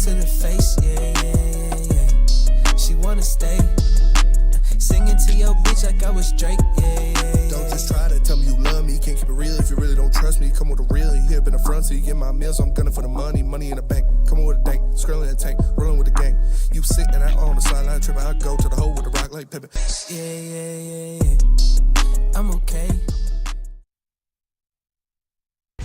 to the face, yeah. She wanna stay. Singing to your bitch like I was Drake, yeah. Don't just try to tell me you love me. Can't keep it real if you really don't trust me. Come with a real, you hip in the front, so you get my meals. I'm gunning for the money in the bank. Coming with a dank, skrilling in a tank, rolling with the gang. You sick and I on the sideline tripping. I go to the hole with the rock like Pippin. Yeah. I'm okay.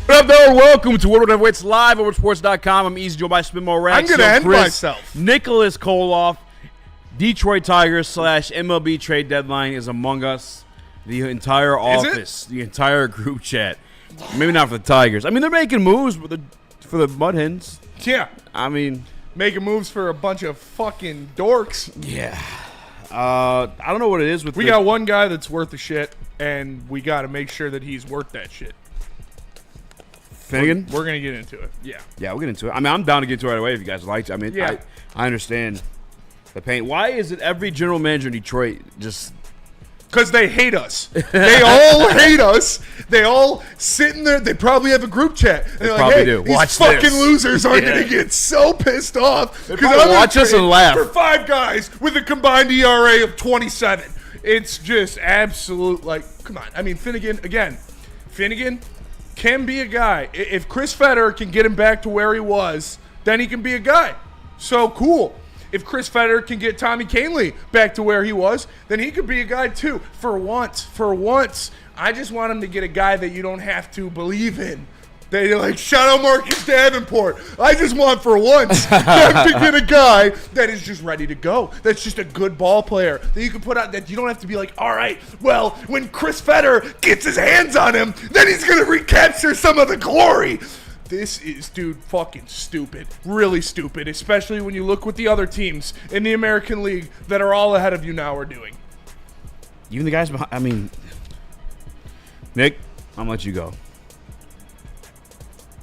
What up, though? Welcome to Woodward Wits live at Woodsports.com. I'm Eazy, joined by Spinmo Raxter. I'm going to end myself. Nicholas Kohloff. Detroit Tigers / MLB trade deadline is among us. The entire office, the entire group chat. Maybe not for the Tigers. I mean, they're making moves for the Mud Hens. Yeah. I mean, making moves for a bunch of fucking dorks. Yeah. I don't know what it is with We got one guy that's worth the shit, and we got to make sure that he's worth that shit. Finnegan? We're going to get into it. Yeah. Yeah, we'll get into it. I mean, I'm down to get into it right away if you guys like to. I mean, yeah. I understand the pain. Why is it every general manager in Detroit just... Because they hate us. They all hate us. They all sit in there. They probably have a group chat. And they're like, hey, do. these Watch fucking this. losers are going to get so pissed off. They probably watch us and laugh. For 5 guys with a combined ERA of 27. It's just absolute, like, come on. I mean, Finnegan can be a guy. If Chris Fetter can get him back to where he was, then he can be a guy. So cool. If Chris Fetter can get Tommy Kahnle back to where he was, then he could be a guy too. For once, I just want him to get a guy that you don't have to believe in. They like, shout out Marcus Davenport. I just want for once them to get a guy that is just ready to go. That's just a good ball player that you can put out, that you don't have to be like, all right, well, when Chris Fetter gets his hands on him, then he's going to recapture some of the glory. This is, dude, fucking stupid. Really stupid, especially when you look what the other teams in the American League that are all ahead of you now are doing. Even the guys behind, I mean, Nick, I'm going to let you go.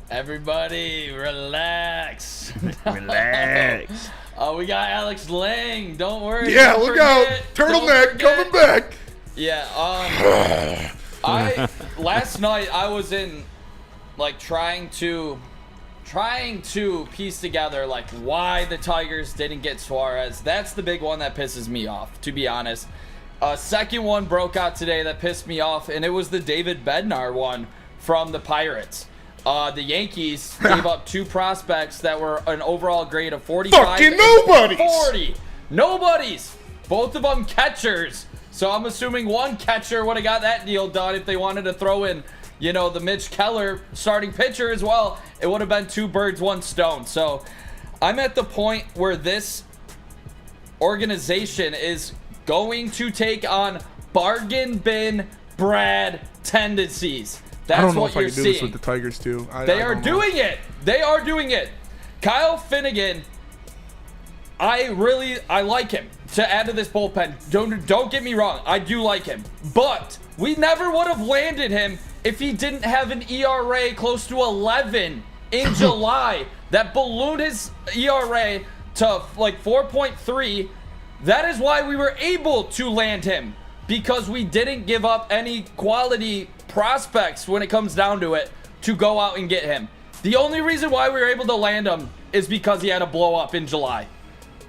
Everybody, relax. Relax. We got Alex Lang. Don't worry. Yeah, don't look forget. out. Turtleneck coming back. Yeah, last night I was in, like, trying to piece together, like, why the Tigers didn't get Suarez. That's the big one that pisses me off, to be honest. Second one broke out today that pissed me off, and it was the David Bednar one from the Pirates. The Yankees gave up 2 prospects that were an overall grade of 45. Fucking nobodies! 40. Nobodies! Both of them catchers. So I'm assuming one catcher would have got that deal done if they wanted to throw in, you know, the Mitch Keller starting pitcher as well. It would have been 2 birds, 1 stone. So I'm at the point where this organization is going to take on bargain bin Brad tendencies. That's I don't know what if I you're can do seeing. this with the Tigers too. They are doing it. They are doing it. Kyle Finnegan, I like him to add to this bullpen. Don't get me wrong. I do like him. But we never would have landed him if he didn't have an ERA close to 11 in July. That ballooned his ERA to like 4.3. That is why we were able to land him, because we didn't give up any quality prospects when it comes down to it to go out and get him. The only reason why we were able to land him is because he had a blow up in July.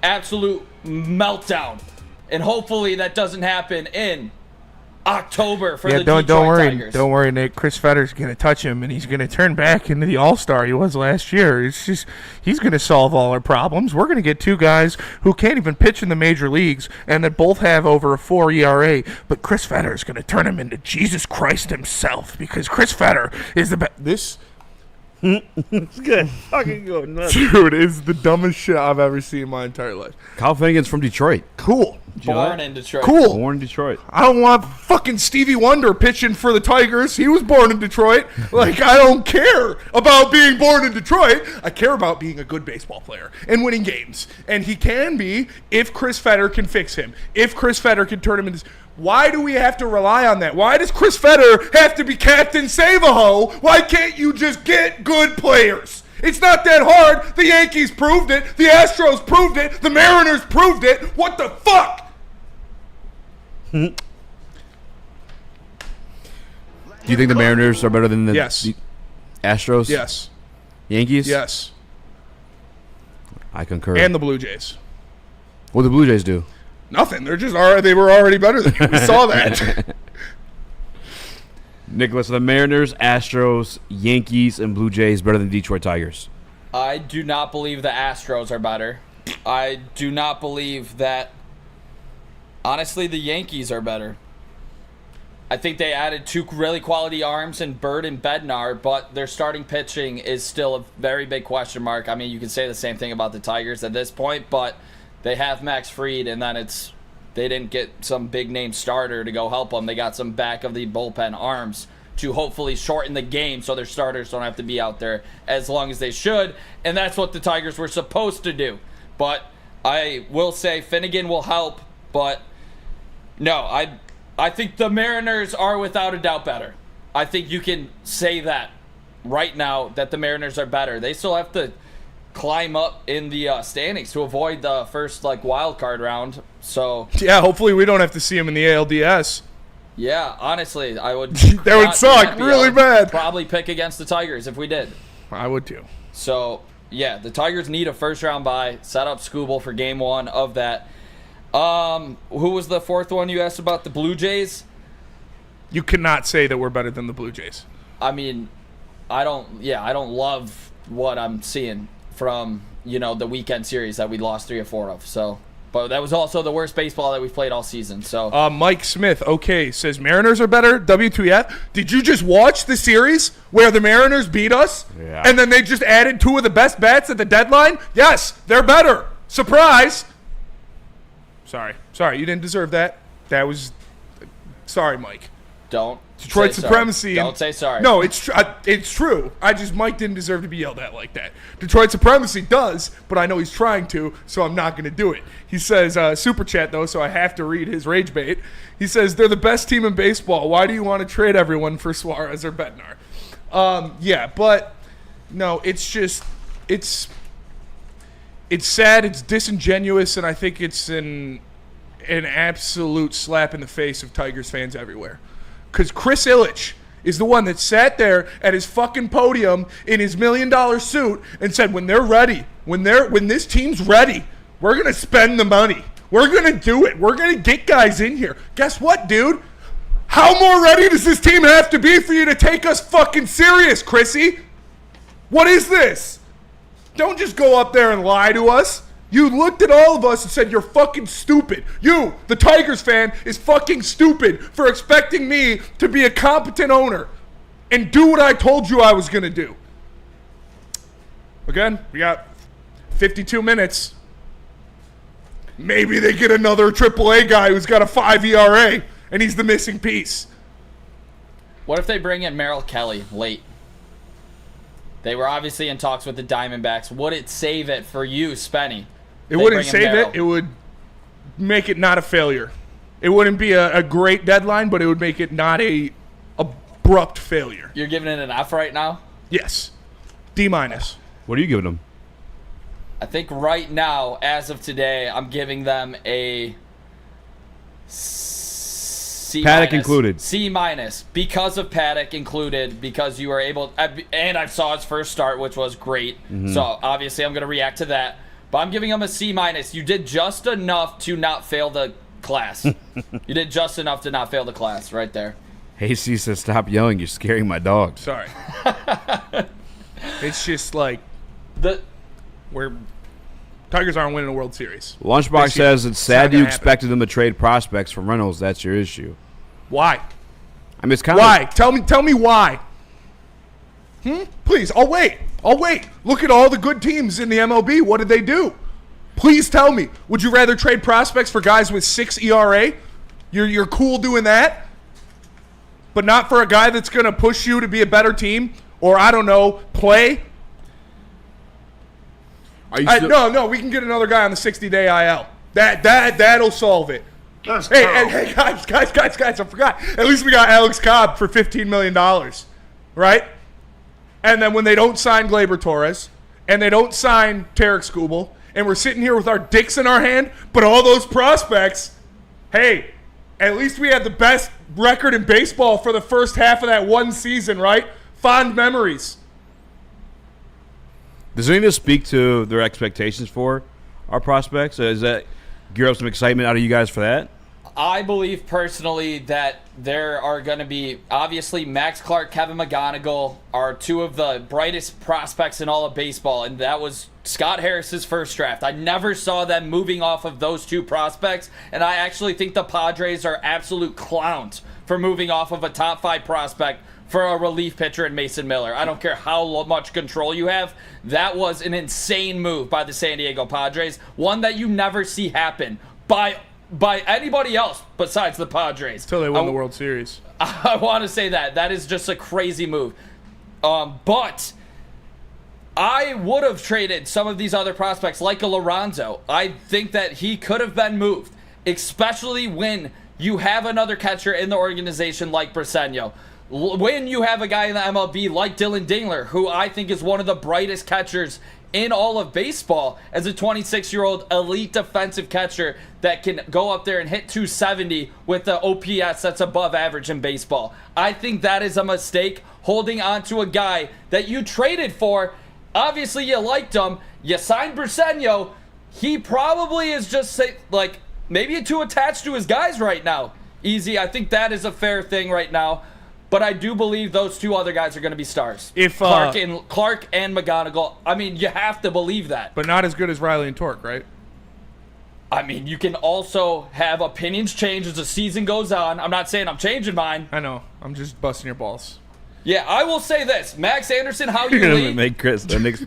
Absolute meltdown. And hopefully that doesn't happen in October for the Detroit Tigers. Don't worry, Nick. Chris Fetter's going to touch him, and he's going to turn back into the all-star he was last year. It's just, he's going to solve all our problems. We're going to get 2 guys who can't even pitch in the major leagues and that both have over a 4 ERA. But Chris Fetter is going to turn him into Jesus Christ himself, because Chris Fetter is the best. This It's good. Fucking go nuts. dude is the dumbest shit I've ever seen in my entire life. Kyle Finnegan's from Detroit. Cool. Born in Detroit. Cool. Born in Detroit. I don't want fucking Stevie Wonder pitching for the Tigers. He was born in Detroit. Like, I don't care about being born in Detroit. I care about being a good baseball player and winning games. And he can be if Chris Fetter can fix him. If Chris Fetter can turn him into... Why do we have to rely on that? Why does Chris Fetter have to be Captain Save-A-Ho? Why can't you just get good players? It's not that hard. The Yankees proved it. The Astros proved it. The Mariners proved it. What the fuck? Do you think the Mariners are better than the Yes. Astros? Yes. Yankees? Yes. I concur. And the Blue Jays. What did the Blue Jays do? Nothing. They were already better than you. We saw that. Nicholas, the Mariners, Astros, Yankees, and Blue Jays better than Detroit Tigers. I do not believe the Astros are better. I do not believe that. Honestly, the Yankees are better. I think they added 2 really quality arms in Bird and Bednar, but their starting pitching is still a very big question mark. I mean, you can say the same thing about the Tigers at this point, but they have Max Fried, and then they didn't get some big-name starter to go help them. They got some back-of-the-bullpen arms to hopefully shorten the game so their starters don't have to be out there as long as they should, and that's what the Tigers were supposed to do. But I will say Finnegan will help, but no, I think the Mariners are without a doubt better. I think you can say that right now that the Mariners are better. They still have to climb up in the standings to avoid the first wild card round. So yeah, hopefully we don't have to see them in the ALDS. Yeah, honestly, I would. That would suck really bad. Probably pick against the Tigers if we did. I would too. So yeah, the Tigers need a first round bye. Set up Scooble for game 1 of that. Who was the fourth one you asked about? The Blue Jays? You cannot say that we're better than the Blue Jays. I mean, I don't love what I'm seeing from, the weekend series that we lost 3 or 4 of. So, but that was also the worst baseball that we've played all season. So, Mike Smith, says Mariners are better. WTF? Did you just watch the series where the Mariners beat us? Yeah. And then they just added 2 of the best bats at the deadline? Yes, they're better. Surprise. Sorry, you didn't deserve that. That was... Sorry, Mike. don't Detroit say supremacy. Sorry. Don't say sorry. No, it's true. Mike didn't deserve to be yelled at like that. Detroit supremacy does, but I know he's trying to, so I'm not going to do it. He says, super chat though, so I have to read his rage bait. He says, they're the best team in baseball. Why do you want to trade everyone for Suarez or Bednar? Yeah, but no, it's sad, it's disingenuous, and I think it's an absolute slap in the face of Tigers fans everywhere. Because Chris Ilitch is the one that sat there at his fucking podium in his $1 million suit and said, when they're ready, when this team's ready, we're going to spend the money. We're going to do it. We're going to get guys in here. Guess what, dude? How more ready does this team have to be for you to take us fucking serious, Chrissy? What is this? Don't just go up there and lie to us. You looked at all of us and said, you're fucking stupid. You, the Tigers fan, is fucking stupid for expecting me to be a competent owner and do what I told you I was going to do. Again, we got 52 minutes. Maybe they get another AAA guy who's got a 5 ERA and he's the missing piece. What if they bring in Merrill Kelly late? They were obviously in talks with the Diamondbacks. Would it save it for you, Spenny? It wouldn't save it. It would make it not a failure. It wouldn't be a great deadline, but it would make it not a abrupt failure. You're giving it an F right now? Yes. D-. What are you giving them? I think right now, as of today, I'm giving them a C-. Paddock included. C- because of Paddock included, because you were able, and I saw his first start, which was great. So obviously I'm going to react to that. But I'm giving him a C-. You did just enough to not fail the class. You did just enough to not fail the class right there. Hasty says, stop yelling. You're scaring my dog. Sorry. It's just like we're Tigers aren't winning a World Series. Lunchbox says it's sad not you gonna expected them to trade prospects for Reynolds. That's your issue. Why? I mean, it's kind Why? of... Tell me why. Please, I'll wait. Look at all the good teams in the MLB. What did they do? Please tell me. Would you rather trade prospects for guys with 6 ERA? You're cool doing that? But not for a guy that's going to push you to be a better team? Or, I don't know, play? No, we can get another guy on the 60-day IL. That'll solve it. Hey, guys, I forgot. At least we got Alex Cobb for $15 million, right? And then when they don't sign Gleyber Torres, and they don't sign Tarek Skubal, and we're sitting here with our dicks in our hand, but all those prospects, hey, at least we had the best record in baseball for the first half of that one season, right? Fond memories. Does any of this speak to their expectations for our prospects? Does that gear up some excitement out of you guys for that? I believe personally that there are going to be, obviously, Max Clark, Kevin McGonigal are two of the brightest prospects in all of baseball, and that was Scott Harris's first draft. I never saw them moving off of those two prospects, and I actually think the Padres are absolute clowns for moving off of a top 5 prospect for a relief pitcher in Mason Miller. I don't care how much control you have. That was an insane move by the San Diego Padres, one that you never see happen by anybody else besides the Padres. Until they win the World Series. I want to say that is just a crazy move. But I would have traded some of these other prospects like a Lorenzo. I think that he could have been moved, especially when you have another catcher in the organization like Briseño. When you have a guy in the MLB like Dylan Dingler, who I think is one of the brightest catchers in all of baseball, as a 26-year-old elite defensive catcher that can go up there and hit 270 with the OPS that's above average in baseball. I think that is a mistake, holding on to a guy that you traded for. Obviously, you liked him. You signed Briseño. He probably is just, like, maybe too attached to his guys right now. Eazy, I think that is a fair thing right now. But I do believe those two other guys are going to be stars. If Clark and McGonigal. I mean, you have to believe that. But not as good as Riley and Torque, right? I mean, you can also have opinions change as the season goes on. I'm not saying I'm changing mine. I know. I'm just busting your balls. Yeah, I will say this. Max Anderson, how you You're going to lead? make the Knicks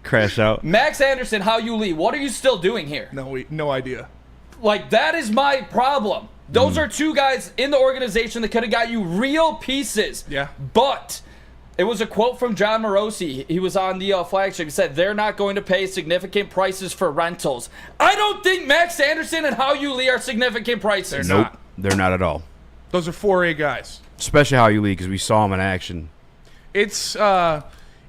crash out. Max Anderson, how you lead? What are you still doing here? No idea. Like, that is my problem. Those are two guys in the organization that could have got you real pieces. Yeah. But it was a quote from John Morosi. He was on the flagship. He said, they're not going to pay significant prices for rentals. I don't think Max Anderson and Hao Yu Lee are significant prices. Nope, they're not at all. Those are 4A guys. Especially Hao Yu Lee, because we saw him in action. It's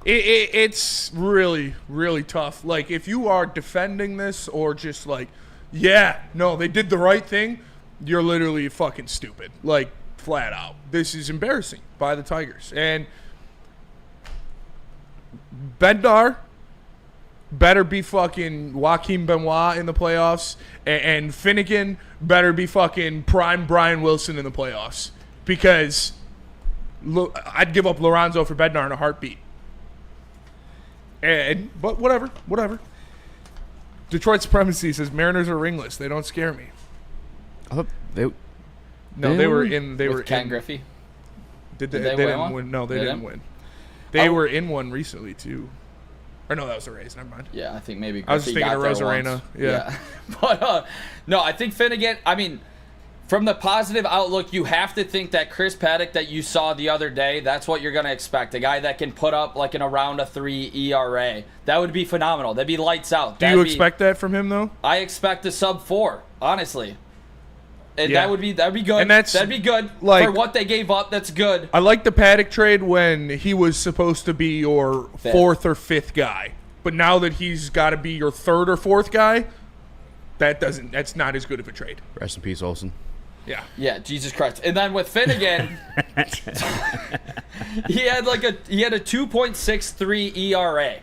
it's really, really tough. Like, if you are defending this or just like, yeah, no, they did the right thing, you're literally fucking stupid. Like, flat out. This is embarrassing by the Tigers. And Bednar better be fucking Joaquin Benoit in the playoffs. And Finnegan better be fucking prime Brian Wilson in the playoffs. Because I'd give up Lorenzo for Bednar in a heartbeat. But whatever. Detroit Supremacy says Mariners are ringless. They don't scare me. They were in. They With were Ken in. Griffey. Did Did they they didn't win win? one? No, they They didn't didn't? win. They Oh. were in one recently too. Or no, that was the Rays. Never mind. Yeah, I think maybe I was just Griffey thinking got of there Rosarena. once. Yeah. But no, I think Finnegan, I mean, from the positive outlook, you have to think that Chris Paddock that you saw the other day, that's what you're going to expect. A guy that can put up like an around a 3 ERA. That would be phenomenal. That'd be lights out. Do you expect that from him though? I expect a sub 4, honestly. And Yeah. that'd be good. And that's, that'd be good like, for what they gave up. That's good. I like the Paddock trade when he was supposed to be your fourth or fifth guy, but now that he's got to be your third or fourth guy, that's not as good of a trade. Rest in peace, Olsen. Yeah. Yeah, Jesus Christ. And then with Finnegan, he had a 2.63 ERA.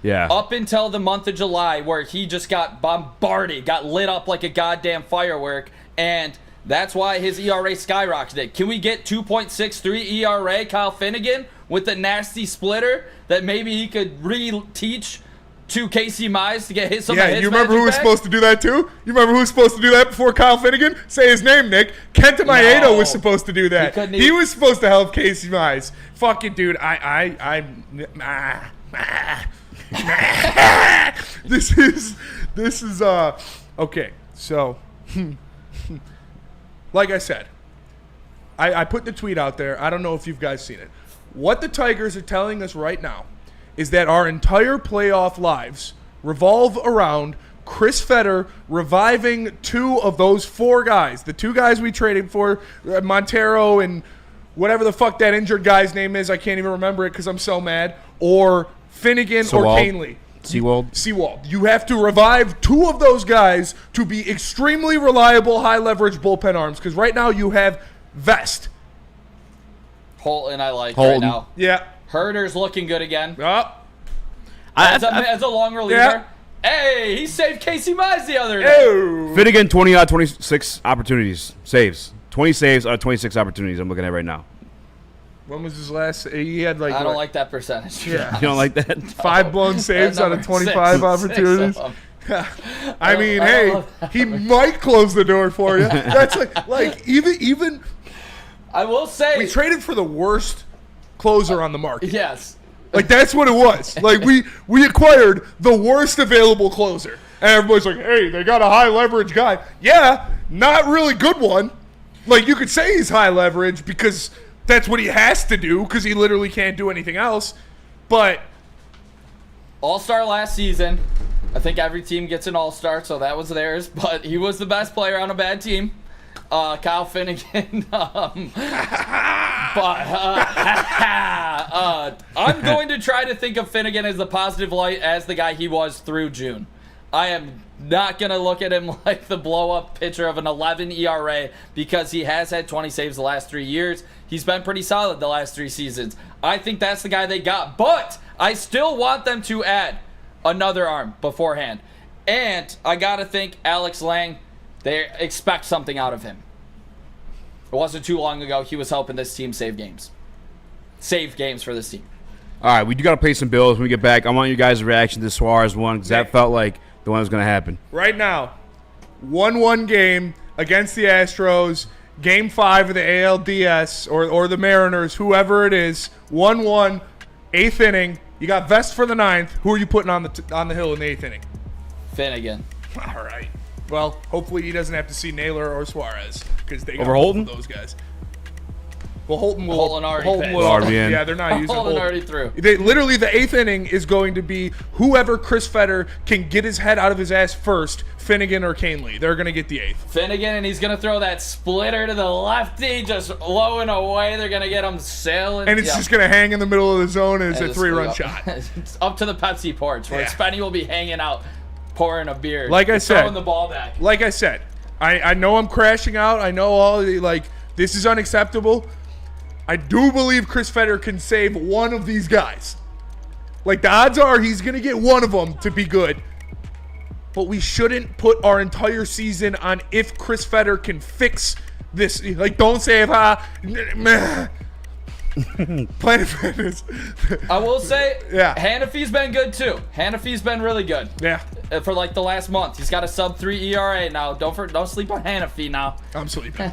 Yeah. Up until the month of July, where he just got bombarded, got lit up like a goddamn firework, and that's why his ERA skyrocketed. Can we get 2.63 ERA, Kyle Finnegan, with a nasty splitter that maybe he could re-teach to Casey Mize to get some of his you remember who was magic back? supposed to do that too? You remember who was supposed to do that before Kyle Finnegan? Say his name, Nick. Kenta Maeda was supposed to do that. He was supposed to help Casey Mize. Fucking dude, this is okay. So, like I said, I put the tweet out there. I don't know if you guys seen it. What the Tigers are telling us right now is that our entire playoff lives revolve around Chris Fetter reviving two of those four guys. The two guys we traded for, Montero and whatever the fuck that injured guy's name is. I can't even remember it because I'm so mad. Or Finnegan or Canely. Seawald. You have to revive two of those guys to be extremely reliable, high-leverage bullpen arms. Because right now you have Vest. Holton I like Holton. right now. Yeah. Herder's looking good again. Oh. As a long reliever. Yeah. Hey, he saved Casey Mize the other day. Oh. Finnegan, 20 out of 26 opportunities. Saves. 20 saves out of 26 opportunities I'm looking at right now. When was his last? He had like. I don't like that percentage. Yeah. You don't like that? 5 blown saves out of 25 opportunities. I mean, hey, he might close the door for you. That's like even. I will say we traded for the worst closer on the market. Yes. Like, that's what it was. Like, we acquired the worst available closer. And everybody's like, hey, they got a high leverage guy. Yeah, not really good one. Like, you could say he's high leverage because that's what he has to do because he literally can't do anything else. But All-Star last season. I think every team gets an All-Star, so that was theirs. But he was the best player on a bad team. Kyle Finnegan. I'm going to try to think of Finnegan as the positive light as the guy he was through June. I am not going to look at him like the blow-up pitcher of an 11 ERA because he has had 20 saves the last 3 years. He's been pretty solid the last 3 seasons. I think that's the guy they got, but I still want them to add another arm beforehand. And I got to think Alex Lang, they expect something out of him. It wasn't too long ago he was helping this team save games. Save games for this team. All right, we do got to pay some bills when we get back. I want you guys' reaction to the Suarez one because that felt like the one that was going to happen. right now, 1-1 game against the Astros, Game 5 of the ALDS or the Mariners, whoever it is, 1-1, 8th inning. You got Vest for the 9th. Who are you putting on the hill in the 8th inning? Finnegan. All right. Well, hopefully he doesn't have to see Naylor or Suarez because they got Over both Holton? of those guys. Well, Holton already pitched. Already in. Yeah, they're not using Holton Holton. already threw. Literally, the 8th inning is going to be whoever Chris Fetter can get his head out of his ass first, Finnegan or Canely. They're going to get the 8th. Finnegan, and he's going to throw that splitter to the lefty, just low and away. They're going to get him sailing. And it's just going to hang in the middle of the zone, and it's And a it's 3-run up- shot. It's up to the Pepsi porch where Yeah. Spenny will be hanging out, pouring a beer. Like I said. Throwing the ball back. Like I said, I know I'm crashing out. I know all the, this is unacceptable. I do believe Chris Fetter can save one of these guys. Like, the odds are he's going to get one of them to be good. But we shouldn't put our entire season on if Chris Fetter can fix this. Like, don't say if Planet Fitness. I will say, Yeah. Hanafy's been good too. Hanafy's been really good. Yeah, For like the last month. He's got a sub-3 ERA now. Don't sleep on Hanafy now. I'm sleeping.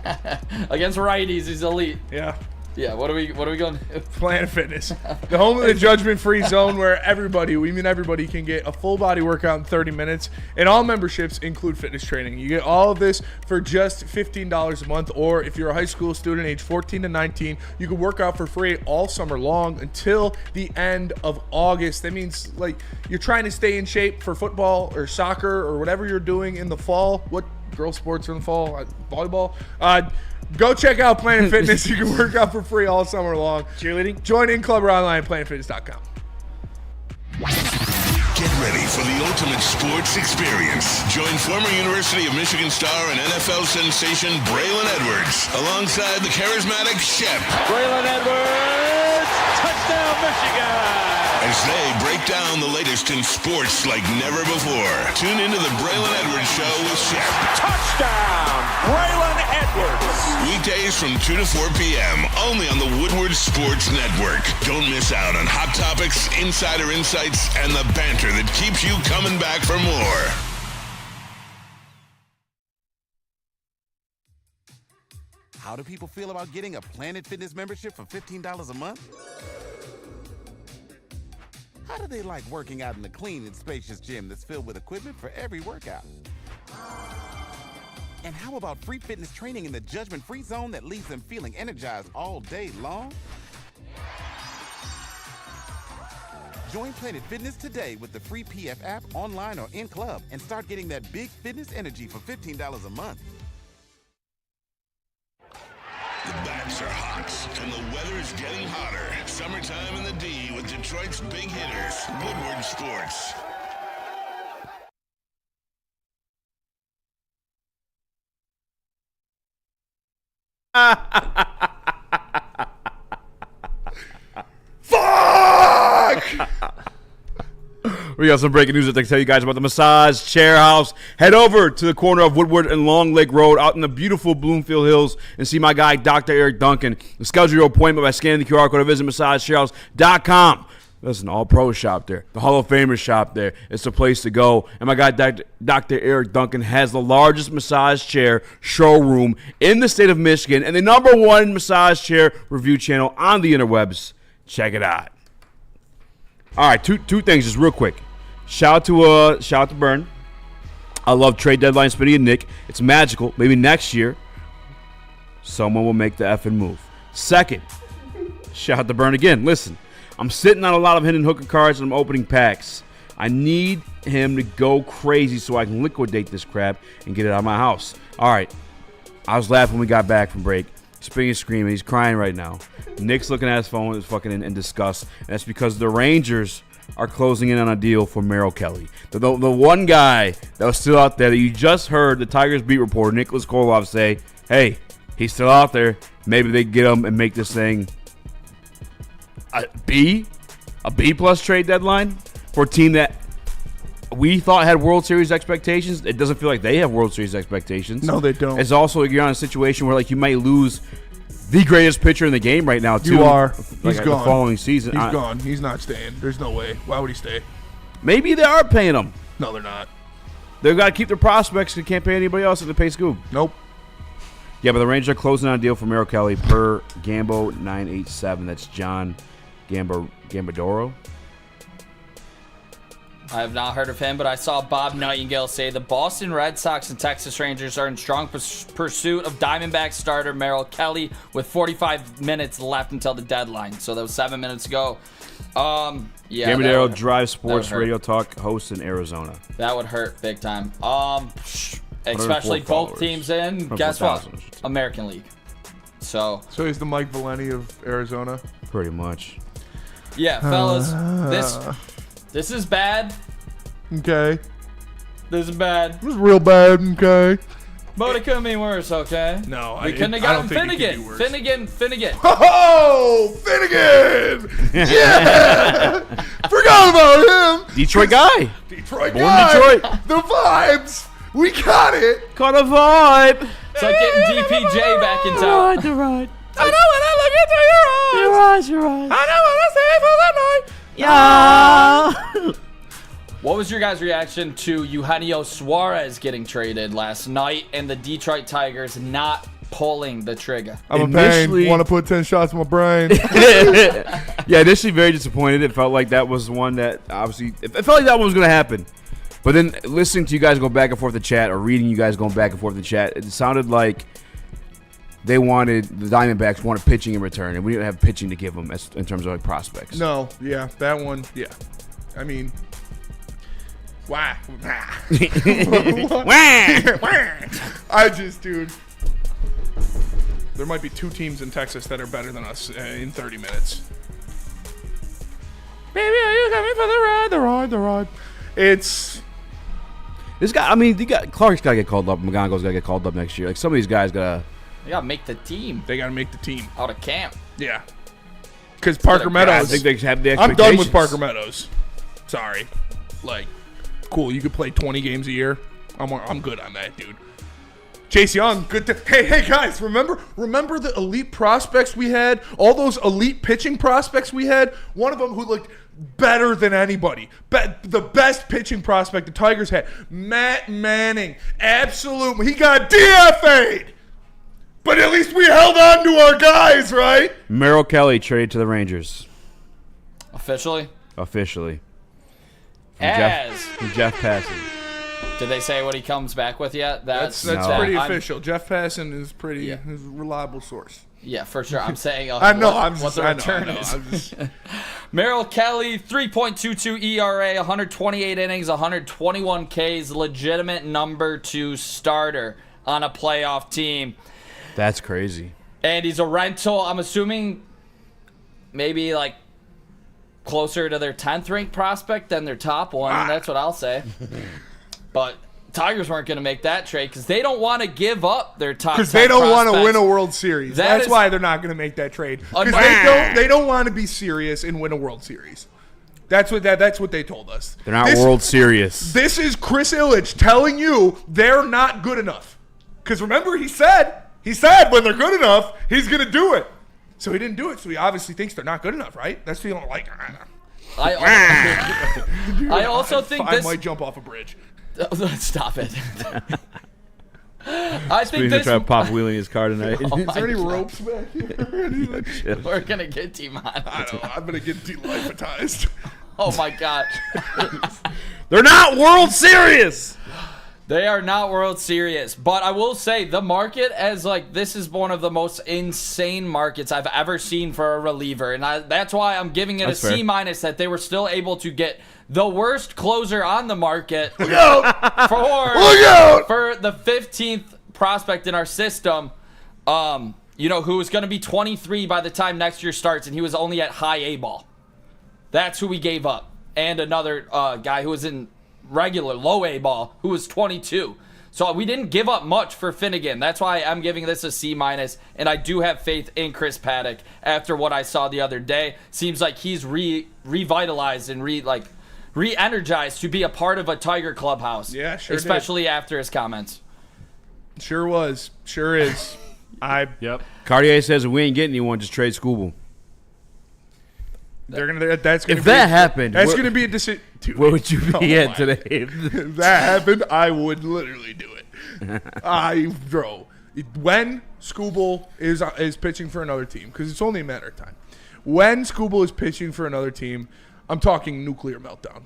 Against righties, he's elite. Yeah. Yeah, what are we going to do? Planet Fitness, the home of the judgment-free zone where everybody can get a full body workout in 30 minutes, and all memberships include fitness training. You get all of this for just $15 a month, or if you're a high school student age 14 to 19, you can work out for free all summer long until the end of August. That means, like, you're trying to stay in shape for football or soccer or whatever you're doing in the fall. What girl sports are in the fall? Volleyball? Go check out Planet Fitness. You can work out for free all summer long. Cheerleading? Join in club or online at planetfitness.com. Get ready for the ultimate sports experience. Join former University of Michigan star and NFL sensation Braylon Edwards alongside the charismatic Shep. Braylon Edwards, touchdown Michigan! As they break down the latest in sports like never before. Tune into the Braylon Edwards Show with Shep. Touchdown, Braylon Edwards! Weekdays from 2 to 4 p.m. only on the Woodward Sports Network. Don't miss out on hot topics, insider insights, and the banter that keeps you coming back for more. How do people feel about getting a Planet Fitness membership for $15 a month? How do they like working out in a clean and spacious gym that's filled with equipment for every workout? And how about free fitness training in the judgment-free zone that leaves them feeling energized all day long? Join Planet Fitness today with the free PF app, online or in club, and start getting that big fitness energy for $15 a month. The bats are hot, and the weather's getting hotter. Summertime in the D with Detroit's big hitters, Woodward Sports. Fuck! We got some breaking news to tell you guys about the Massage Chair House. Head over to the corner of Woodward and Long Lake Road out in the beautiful Bloomfield Hills and see my guy, Dr. Eric Duncan. Schedule your appointment by scanning the QR code or visit MassageChairHouse.com. Listen, all pros shop there. The Hall of Famers shop there. It's the place to go. And my guy, Dr. Eric Duncan, has the largest massage chair showroom in the state of Michigan and the #1 massage chair review channel on the interwebs. Check it out. All right, two things just real quick. Shout out to Burn. I love trade deadline Spinny and Nick. It's magical. Maybe next year, someone will make the effing move. Second, shout out to Burn again. Listen, I'm sitting on a lot of hidden hooker cards and I'm opening packs. I need him to go crazy so I can liquidate this crap and get it out of my house. All right, I was laughing when we got back from break. Spinning, screaming. He's crying right now. Nick's looking at his phone. Is fucking in disgust. And that's because the Rangers are closing in on a deal for Merrill Kelly. The one guy that was still out there that you just heard the Tigers beat reporter, Nicholas Kohloff, say, hey, he's still out there. Maybe they get him and make this thing a B-plus trade deadline for a team that we thought had World Series expectations. It doesn't feel like they have World Series expectations. No, they don't. It's also you're on a situation where like you might lose the greatest pitcher in the game right now too. You are. Like, He's gone. The following season. He's gone. He's not staying. There's no way. Why would he stay? Maybe they are paying him. No, they're not. They've got to keep their prospects. They can't pay anybody else if they pay Scoob. Nope. Yeah, but the Rangers are closing on a deal for Merrill Kelly per Gambo 987. That's John Gambadoro. I have not heard of him, but I saw Bob Nightingale say the Boston Red Sox and Texas Rangers are in strong pursuit of Diamondback starter Merrill Kelly with 45 minutes left until the deadline. So that was 7 minutes ago. Yeah, Gambadoro Drive Sports Radio Talk host in Arizona. That would hurt big time. Especially both teams in. Guess what? American League. So he's the Mike Valeni of Arizona. Pretty much. Yeah, fellas, this is bad. Okay. This is bad. This is real bad. Okay. But it couldn't be worse, okay? No, we couldn't have gotten Finnegan. Finnegan. Oh, Finnegan! Yeah! Forgot about him. Detroit guy. Detroit Born guy. Detroit. The vibes. We got it. Caught a vibe. It's like getting DPJ back in town. The ride. I know when I look into your eyes. Your eyes. I know what I say for the night. Yeah. What was your guys' reaction to Eugenio Suarez getting traded last night and the Detroit Tigers not pulling the trigger? I'm a pain. Want to put 10 shots in my brain. Yeah, initially very disappointed. It felt like that was one that obviously it felt like that one was going to happen. But then listening to you guys go back and forth in the chat or reading you guys going back and forth in the chat, it sounded like the Diamondbacks wanted pitching in return, and we didn't have pitching to give them in terms of like prospects. No, yeah, that one, yeah. I mean, why? Dude, there might be 2 teams in Texas that are better than us in 30 minutes. Baby, are you coming for the ride? It's this guy. I mean, Clark's got to get called up. McGonagall's got to get called up next year. Like some of these guys got to. They gotta make the team. They gotta make the team out of camp. Yeah, because Parker Meadows. I think they have the expectations. I'm done with Parker Meadows. Sorry, like, cool. You could play 20 games a year. I'm good on that, dude. Chase Young, good. Hey guys, remember the elite prospects we had? All those elite pitching prospects we had. One of them who looked better than anybody. The best pitching prospect the Tigers had, Matt Manning. Absolutely, he got DFA'd. But at least we held on to our guys, right? Merrill Kelly traded to the Rangers. Officially. From Jeff Passan. Did they say what he comes back with yet? That's pretty official. Jeff Passan is is a reliable source. Yeah, for sure. I'm saying I know. What the return is. Merrill Kelly, 3.22 ERA, 128 innings, 121 Ks, legitimate number 2 starter on a playoff team. That's crazy. And he's a rental. I'm assuming maybe like closer to their 10th ranked prospect than their top one. That's what I'll say. But Tigers weren't going to make that trade because they don't want to give up their top. Because they don't want to win a World Series. That's why they're not going to make that trade. Because they don't want to be serious and win a World Series. That's what they told us. They're not World Serious. This is Chris Ilitch telling you they're not good enough. Because remember, he said when they're good enough, he's going to do it. So he didn't do it. So he obviously thinks they're not good enough, right? That's feeling like. I also think I might jump off a bridge. Stop it. I think He's this. trying to pop wheeling his car tonight. Is there any ropes back here? We're gonna get demonetized. I don't know. I'm gonna get delifetized. Oh my god. They're not World Serious. They are not World Serious, but I will say the market this is one of the most insane markets I've ever seen for a reliever, and that's why I'm giving it That's a C- fair. that they were still able to get the worst closer on the market for the 15th prospect in our system, who is going to be 23 by the time next year starts, and he was only at high A ball. That's who we gave up, and another guy who was in regular low A ball who was 22. So we didn't give up much for Finnegan. That's why I'm giving this a C-, and I do have faith in Chris Paddock after what I saw the other day. Seems like he's revitalized and re-energized to be a part of a Tiger clubhouse. Yeah, sure especially after his comments. Sure was. Sure is. Yep. Cartier says if we ain't getting anyone, just trade Scooble. If that happened, that's going to be a decision. Where would you be at today? If that happened, I would literally do it. When Scooble is pitching for another team, because it's only a matter of time. When Scooble is pitching for another team, I'm talking nuclear meltdown.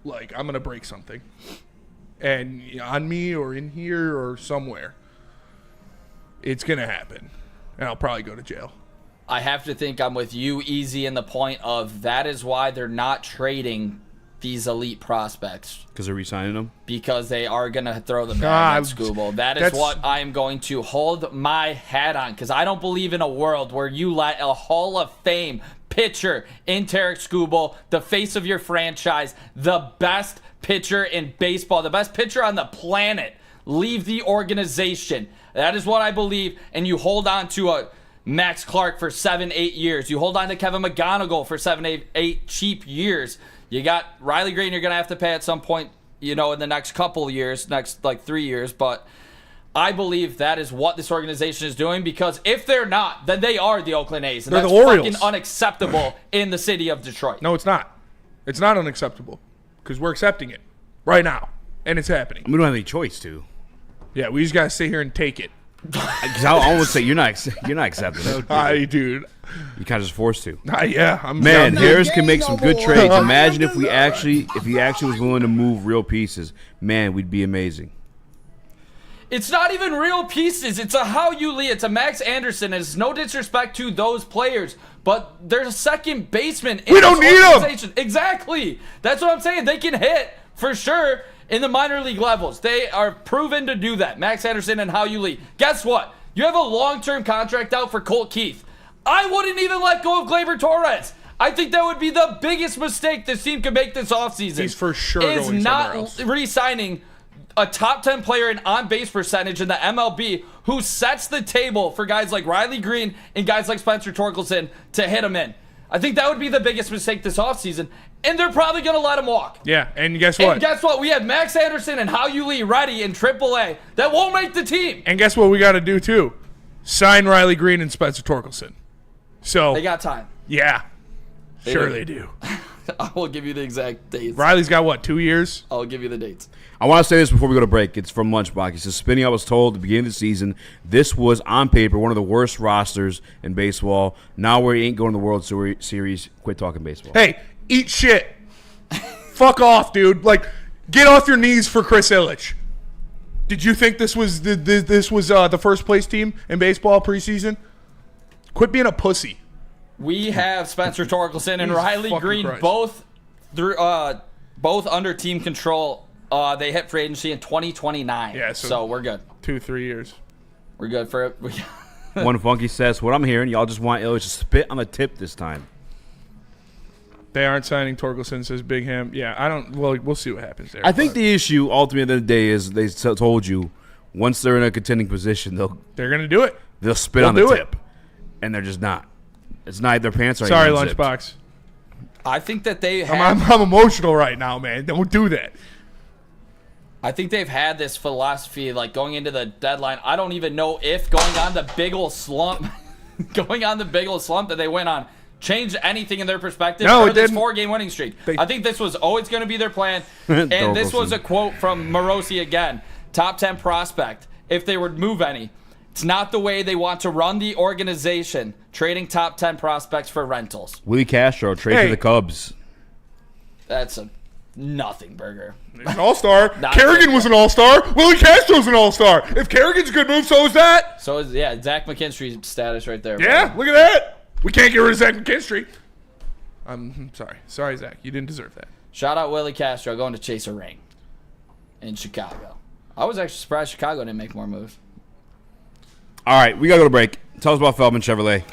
Like, I'm going to break something. And on me or in here or somewhere, it's going to happen. And I'll probably go to jail. I have to think I'm with you, Eazy, in the point of that is why they're not trading these elite prospects. Because they're re-signing them? Because they are going to throw the bag at Scooble. That is what I'm going to hold my hat on. Because I don't believe in a world where you let a Hall of Fame pitcher in Tarek Scooble, the face of your franchise, the best pitcher in baseball, the best pitcher on the planet, leave the organization. That is what I believe. And you hold on to a Max Clark for 7-8 years. You hold on to Kevin McGonigal for 7-8 cheap years. You got Riley Green you're going to have to pay at some point, in the next couple of years, next 3 years. But I believe that is what this organization is doing, because if they're not, then they are the Oakland A's. And they're that's the Orioles. fucking unacceptable in the city of Detroit. No, it's not. It's not unacceptable because we're accepting it right now, and it's happening. We don't have any choice to. Yeah, we just got to sit here and take it. Because I almost say you're not accepting it. Dude. You kind of just forced to. I'm Man, down. Harris can make some good trades. Imagine if he actually was willing to move real pieces. Man, we'd be amazing. It's not even real pieces. It's a How You Lee. It's a Max Anderson. And it's no disrespect to those players, but there's a second baseman in We don't this need 'em. organization. Exactly. That's what I'm saying. They can hit for sure in the minor league levels. They are proven to do that. Max Anderson and How You Lee. Guess what? You have a long-term contract out for Colt Keith. I wouldn't even let go of Gleyber Torres. I think that would be the biggest mistake this team could make this offseason. He's for sure is going not somewhere else. re-signing a top 10 player in on-base percentage in the MLB who sets the table for guys like Riley Green and guys like Spencer Torkelson to hit him in. I think that would be the biggest mistake this offseason, and they're probably going to let him walk. Yeah, and guess what? And guess what? We have Max Anderson and How You Lee ready in AAA. That won't make the team. And guess what we got to do, too? Sign Riley Green and Spencer Torkelson. So They got time. yeah, sure do. they do. I will give you the exact dates. Riley's got, what, 2 years? I'll give you the dates. I want to say this before we go to break. It's from Lunchbox. He says, Spinny, I was told at the beginning of the season, this was, on paper, one of the worst rosters in baseball. Now we ain't going to the World Series. Quit talking baseball. Hey, eat shit. Fuck off, dude. Like, get off your knees for Chris Ilitch. Did you think this was the first place team in baseball preseason? Quit being a pussy. We have Spencer Torkelson and Jesus Riley fucking Green Christ. both under team control. They hit free agency in 2029. Yeah, so we're good. 2-3 years. We're good for it. One Funky says, what I'm hearing, y'all just want Illich to spit on the tip this time. They aren't signing Torkelson, says Big Ham. Yeah, I don't. Well, we'll see what happens there. I think the issue, ultimately, at the end of the day, is they told you once they're in a contending position, they're going to do it. they'll spit on the tip. And they're just not. It's not their pants are Sorry, unzipped. Lunchbox. I think that they have. I'm emotional right now, man. Don't do that. I think they've had this philosophy, like going into the deadline. I don't even know if going on the big ol' slump, that they went on, changed anything in their perspective. No, for it this didn't. 4-game winning streak. I think this was always going to be their plan. And this was a quote from Morosi again. Top 10 prospect. If they would move any, it's not the way they want to run the organization. Trading top 10 prospects for rentals. Willie Castro, trade to the Cubs. That's a nothing burger. He's an all-star. Not Kerrigan good. was an all-star. Willie Castro's an all-star. If Kerrigan's a good move, so is that. So is Zach McKinstry's status right there. Yeah, look at that. We can't get rid of Zach McKinstry. I'm sorry. Sorry, Zach. You didn't deserve that. Shout out Willie Castro going to chase a ring in Chicago. I was actually surprised Chicago didn't make more moves. All right, we got to go to break. Tell us about Feldman Chevrolet.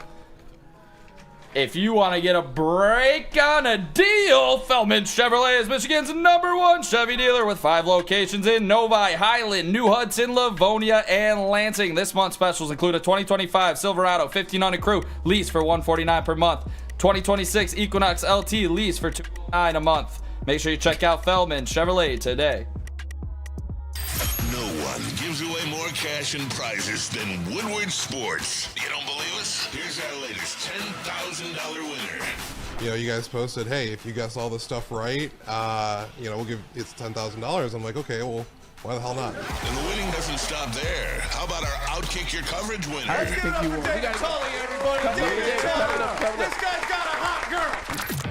If you want to get a break on a deal, Feldman Chevrolet is Michigan's #1 Chevy dealer with 5 locations in Novi, Highland, New Hudson, Livonia, and Lansing. This month's specials include a 2025 Silverado 1500 Crew lease for $149 per month, 2026 Equinox LT lease for $209 a month. Make sure you check out Feldman Chevrolet today. No one gives away more cash and prizes than Woodward Sports. You don't believe us? Here's our latest $10,000 winner. You know, you guys posted, hey, if you guess all this stuff right, we'll give it's $10,000. I'm like, okay, well, why the hell not? And the winning doesn't stop there. How about our Outkick Your Coverage winner? I think you will. We got everybody. This guy's got a hot girl.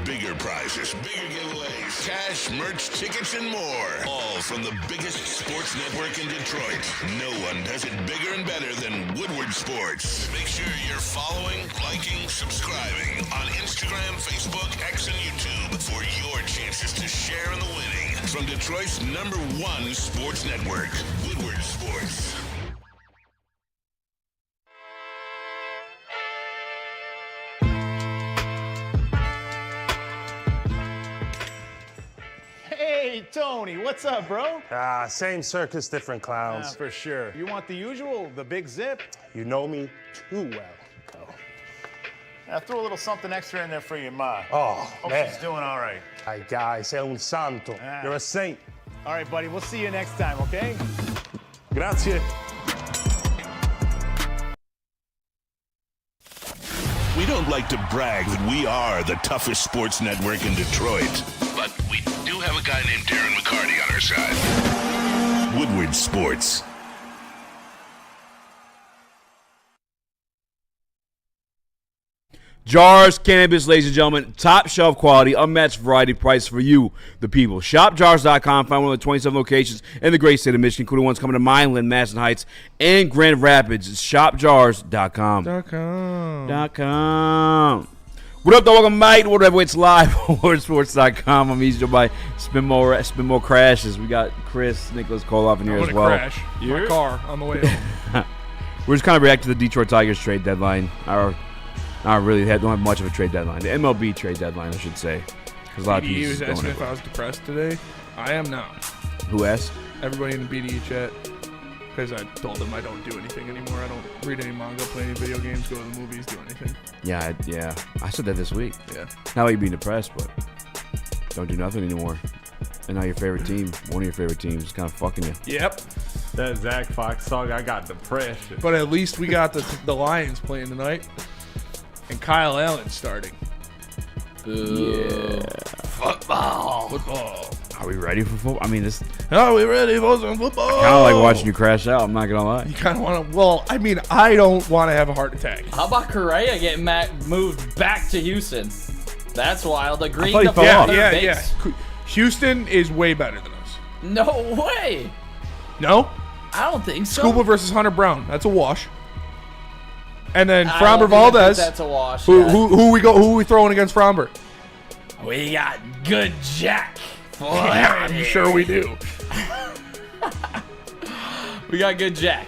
Bigger prizes, bigger giveaways, cash, merch, tickets, and more. All from the biggest sports network in Detroit. No one does it bigger and better than Woodward Sports. Make sure you're following, liking, subscribing on Instagram, Facebook, X, and YouTube for your chances to share in the winning. From Detroit's #1 sports network, Woodward Sports. Hey, Tony, what's up, bro? Same circus, different clowns. For sure. You want the usual, the big zip? You know me too well. I threw a little something extra in there for your ma. Oh, Hope man. she's doing all right. Ay, guy, sei un santo. Ah. You're a saint. All right, buddy, we'll see you next time, okay? Grazie. We don't like to brag that we are the toughest sports network in Detroit, but we do have a guy named Darren McCarty on our side. Woodward Sports. Jars Cannabis, ladies and gentlemen. Top shelf quality, unmatched variety price for you, the people. ShopJars.com. Find one of the 27 locations in the great state of Michigan, including ones coming to Mineland, Madison Heights, and Grand Rapids. It's ShopJars.com. .com. What up, though? Welcome, Mike. Whatever, it's live on WordSports.com. I'm Eazy by Spin More Crashes. We got Chris, Nicholas Kohloff in here as well. Crash my car on the way home. We're just kind of reacting to the Detroit Tigers trade deadline. Don't have much of a trade deadline. The MLB trade deadline, I should say. Because a lot of BDE pieces was going asking if everywhere. I was depressed today. I am now. Who asked? Everybody in the BDE chat. Because I told them I don't do anything anymore. I don't read any manga, play any video games, go to the movies, do anything. Yeah. I said that this week. Yeah. Not like you being depressed, but don't do nothing anymore. And now your favorite team, one of your favorite teams, is kind of fucking you. Yep. That Zach Fox song, I got depression. But at least we got the Lions playing tonight. And Kyle Allen starting. Yeah. Football. Are we ready for football? I mean, this Are we ready for some football? kind of like watching you crash out. I'm not gonna lie. You kind of want to. Well, I mean, I don't want to have a heart attack. How about Correa getting moved back to Houston? That's wild. Agreeing thought he to fell off. third Yeah. base. Houston is way better than us. No way. No? I don't think so. Scuba versus Hunter Brown. That's a wash. And then I Framber don't even think Valdez. That's a wash. Who yeah. we throwing against Framber? We got good Jack. I'm sure we do. We got good Jack.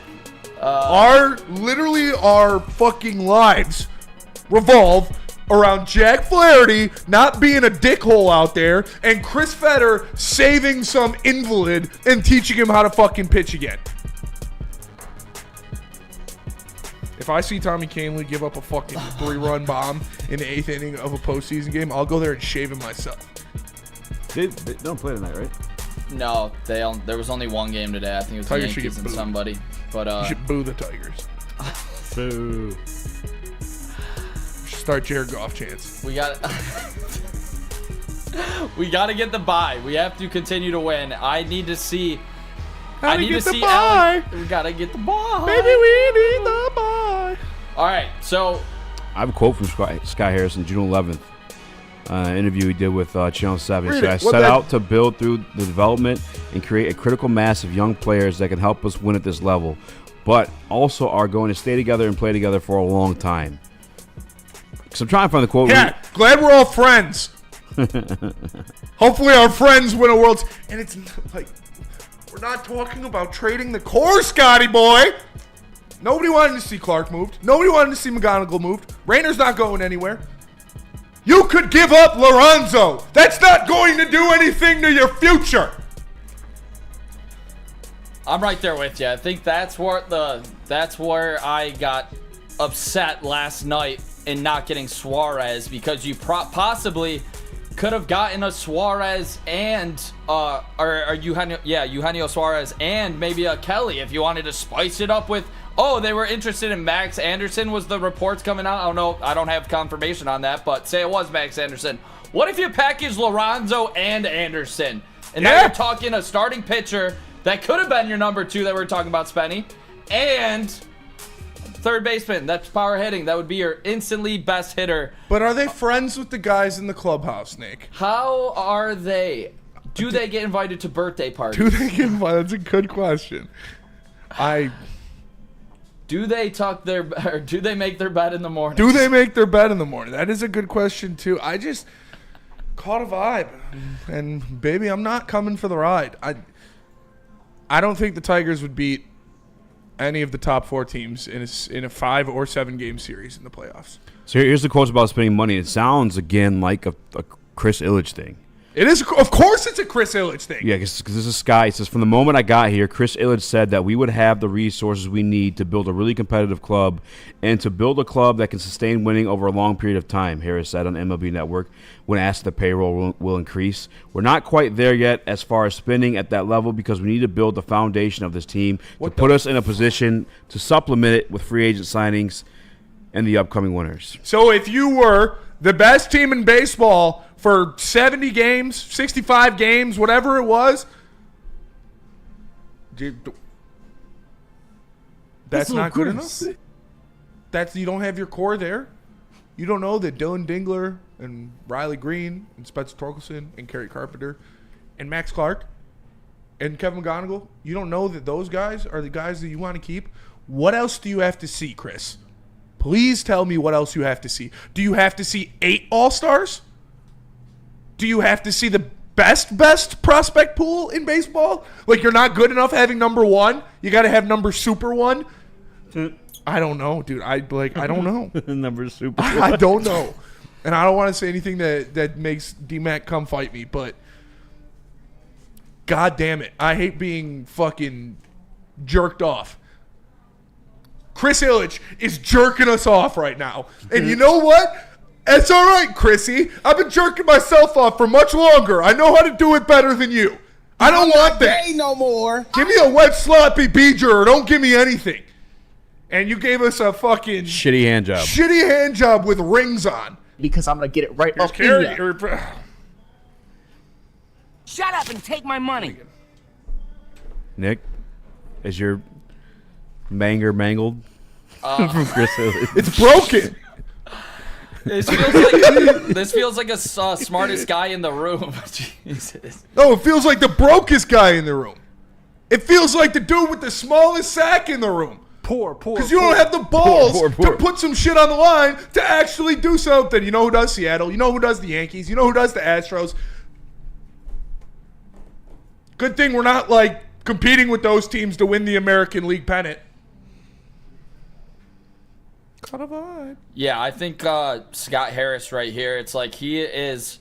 Our fucking lives revolve around Jack Flaherty not being a dickhole out there and Chris Fetter saving some invalid and teaching him how to fucking pitch again. If I see Tommy Kahnle give up a fucking 3-run bomb in the 8th inning of a postseason game, I'll go there and shave him myself. They don't play tonight, right? No, they don't. There was only one game today. I think it was the Tigers should Yankees get and booed. somebody. But You should boo the Tigers. Boo. Start Jared Goff chance. we got we got to get the bye. We have to continue to win. I need to see. I need to see bye. We gotta get the bye. Maybe we need the bye. All right, so I have a quote from Sky Harrison, June 11th. Interview he did with Channel 7. Read So it. I What set that- out to build through the development and create a critical mass of young players that can help us win at this level, but also are going to stay together and play together for a long time. So I'm trying to find the quote. Yeah, glad we're all friends. Hopefully our friends win a World And it's like, we're not talking about trading the core, Scotty boy. Nobody wanted to see Clark moved. Nobody wanted to see McGonigal moved. Rayner's not going anywhere. You could give up Lorenzo. That's not going to do anything to your future. I'm right there with you. I think that's where I got upset last night in not getting Suarez, because you possibly could have gotten a Suarez and Eugenio Suarez and maybe a Kelly if you wanted to spice it up with. Oh, they were interested in Max Anderson, was the reports coming out. I don't know. I don't have confirmation on that, but say it was Max Anderson. What if you package Lorenzo and Anderson? And now you're talking a starting pitcher that could have been your number 2 that we were talking about, Spenny, and third baseman. That's power hitting. That would be your instantly best hitter. But are they friends with the guys in the clubhouse, Nick? How are they? Do they get invited to birthday parties? Do they get invited? That's a good question. Do they do they make their bed in the morning? Do they make their bed in the morning? That is a good question, too. I just caught a vibe. And, baby, I'm not coming for the ride. I don't think the Tigers would beat any of the top 4 teams in a 5 or 7 game series in the playoffs. So here's the quote about spending money. It sounds, again, like a Chris Ilitch thing. It is, of course it's a Chris Ilitch thing. Yeah, because this is Sky. It says, from the moment I got here, Chris Ilitch said that we would have the resources we need to build a really competitive club and to build a club that can sustain winning over a long period of time, Harris said on MLB Network when asked if the payroll will increase. We're not quite there yet as far as spending at that level because we need to build the foundation of this team to put us in a position to supplement it with free agent signings and the upcoming winners. So if you were the best team in baseball for 70 games, 65 games, whatever it was, that's not good enough. You don't have your core there. You don't know that Dylan Dingler and Riley Green and Spencer Torkelson and Kerry Carpenter and Max Clark and Kevin McGonigal, you don't know that those guys are the guys that you want to keep. What else do you have to see, Chris? Please tell me what else you have to see. Do you have to see 8 All-Stars? Do you have to see the best prospect pool in baseball? Like, you're not good enough having number 1. You got to have number super 1. I don't know, dude. I don't know. Number super. I don't know. And I don't want to say anything that makes D-Mac come fight me, but God damn it. I hate being fucking jerked off. Chris Ilitch is jerking us off right now. And you know what? It's all right, Chrissy. I've been jerking myself off for much longer. I know how to do it better than you. I don't want that. No more. Give me a wet, sloppy beeger or don't give me anything. And you gave us a fucking Shitty hand job. shitty hand job with rings on. Because I'm going to get it right Here's up in Carrie. ya. Shut up and take my money. Nick, is your manger mangled from Chris Ilitch? It's broken. This feels like a smartest guy in the room. Jesus. No, it feels like the brokest guy in the room. It feels like the dude with the smallest sack in the room. Poor. Because you don't have the balls Poor. to put some shit on the line to actually do something. You know who does Seattle? You know who does the Yankees? You know who does the Astros? Good thing we're not, like, competing with those teams to win the American League pennant. Kind of vibe. Yeah, I think Scott Harris right here, it's like he is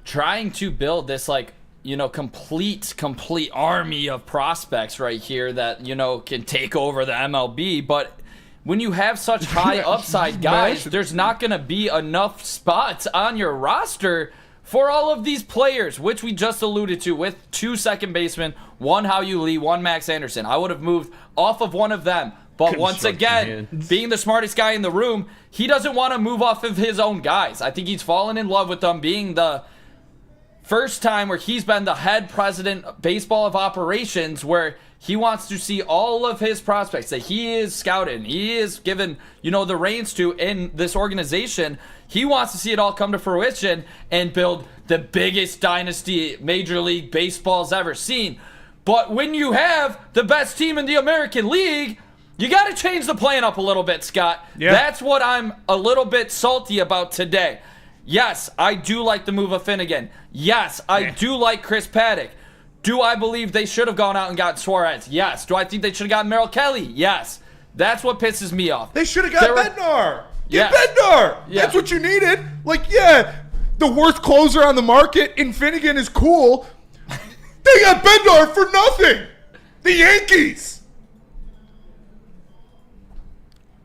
trying to build this, like, you know, complete army of prospects right here that, you know, can take over the MLB. But when you have such high upside guys, there's not going to be enough spots on your roster for all of these players, which we just alluded to with 2 second basemen, 1 Hao-Yu Lee, 1 Max Anderson. I would have moved off of one of them. But once again, being the smartest guy in the room, he doesn't want to move off of his own guys. I think he's fallen in love with them, being the first time where he's been the head president baseball of operations, where he wants to see all of his prospects that he is scouting, he is given, the reins to in this organization. He wants to see it all come to fruition and build the biggest dynasty Major League Baseball's ever seen. But when you have the best team in the American League, you got to change the plan up a little bit, Scott. Yeah. That's what I'm a little bit salty about today. Yes, I do like the move of Finnegan. Yes, I do like Chris Paddock. Do I believe they should have gone out and got Suarez? Yes. Do I think they should have gotten Merrill Kelly? Yes. That's what pisses me off. They should have got Bednar. Get Bednar. Yeah. That's what you needed. The worst closer on the market in Finnegan is cool. They got Bednar for nothing. The Yankees.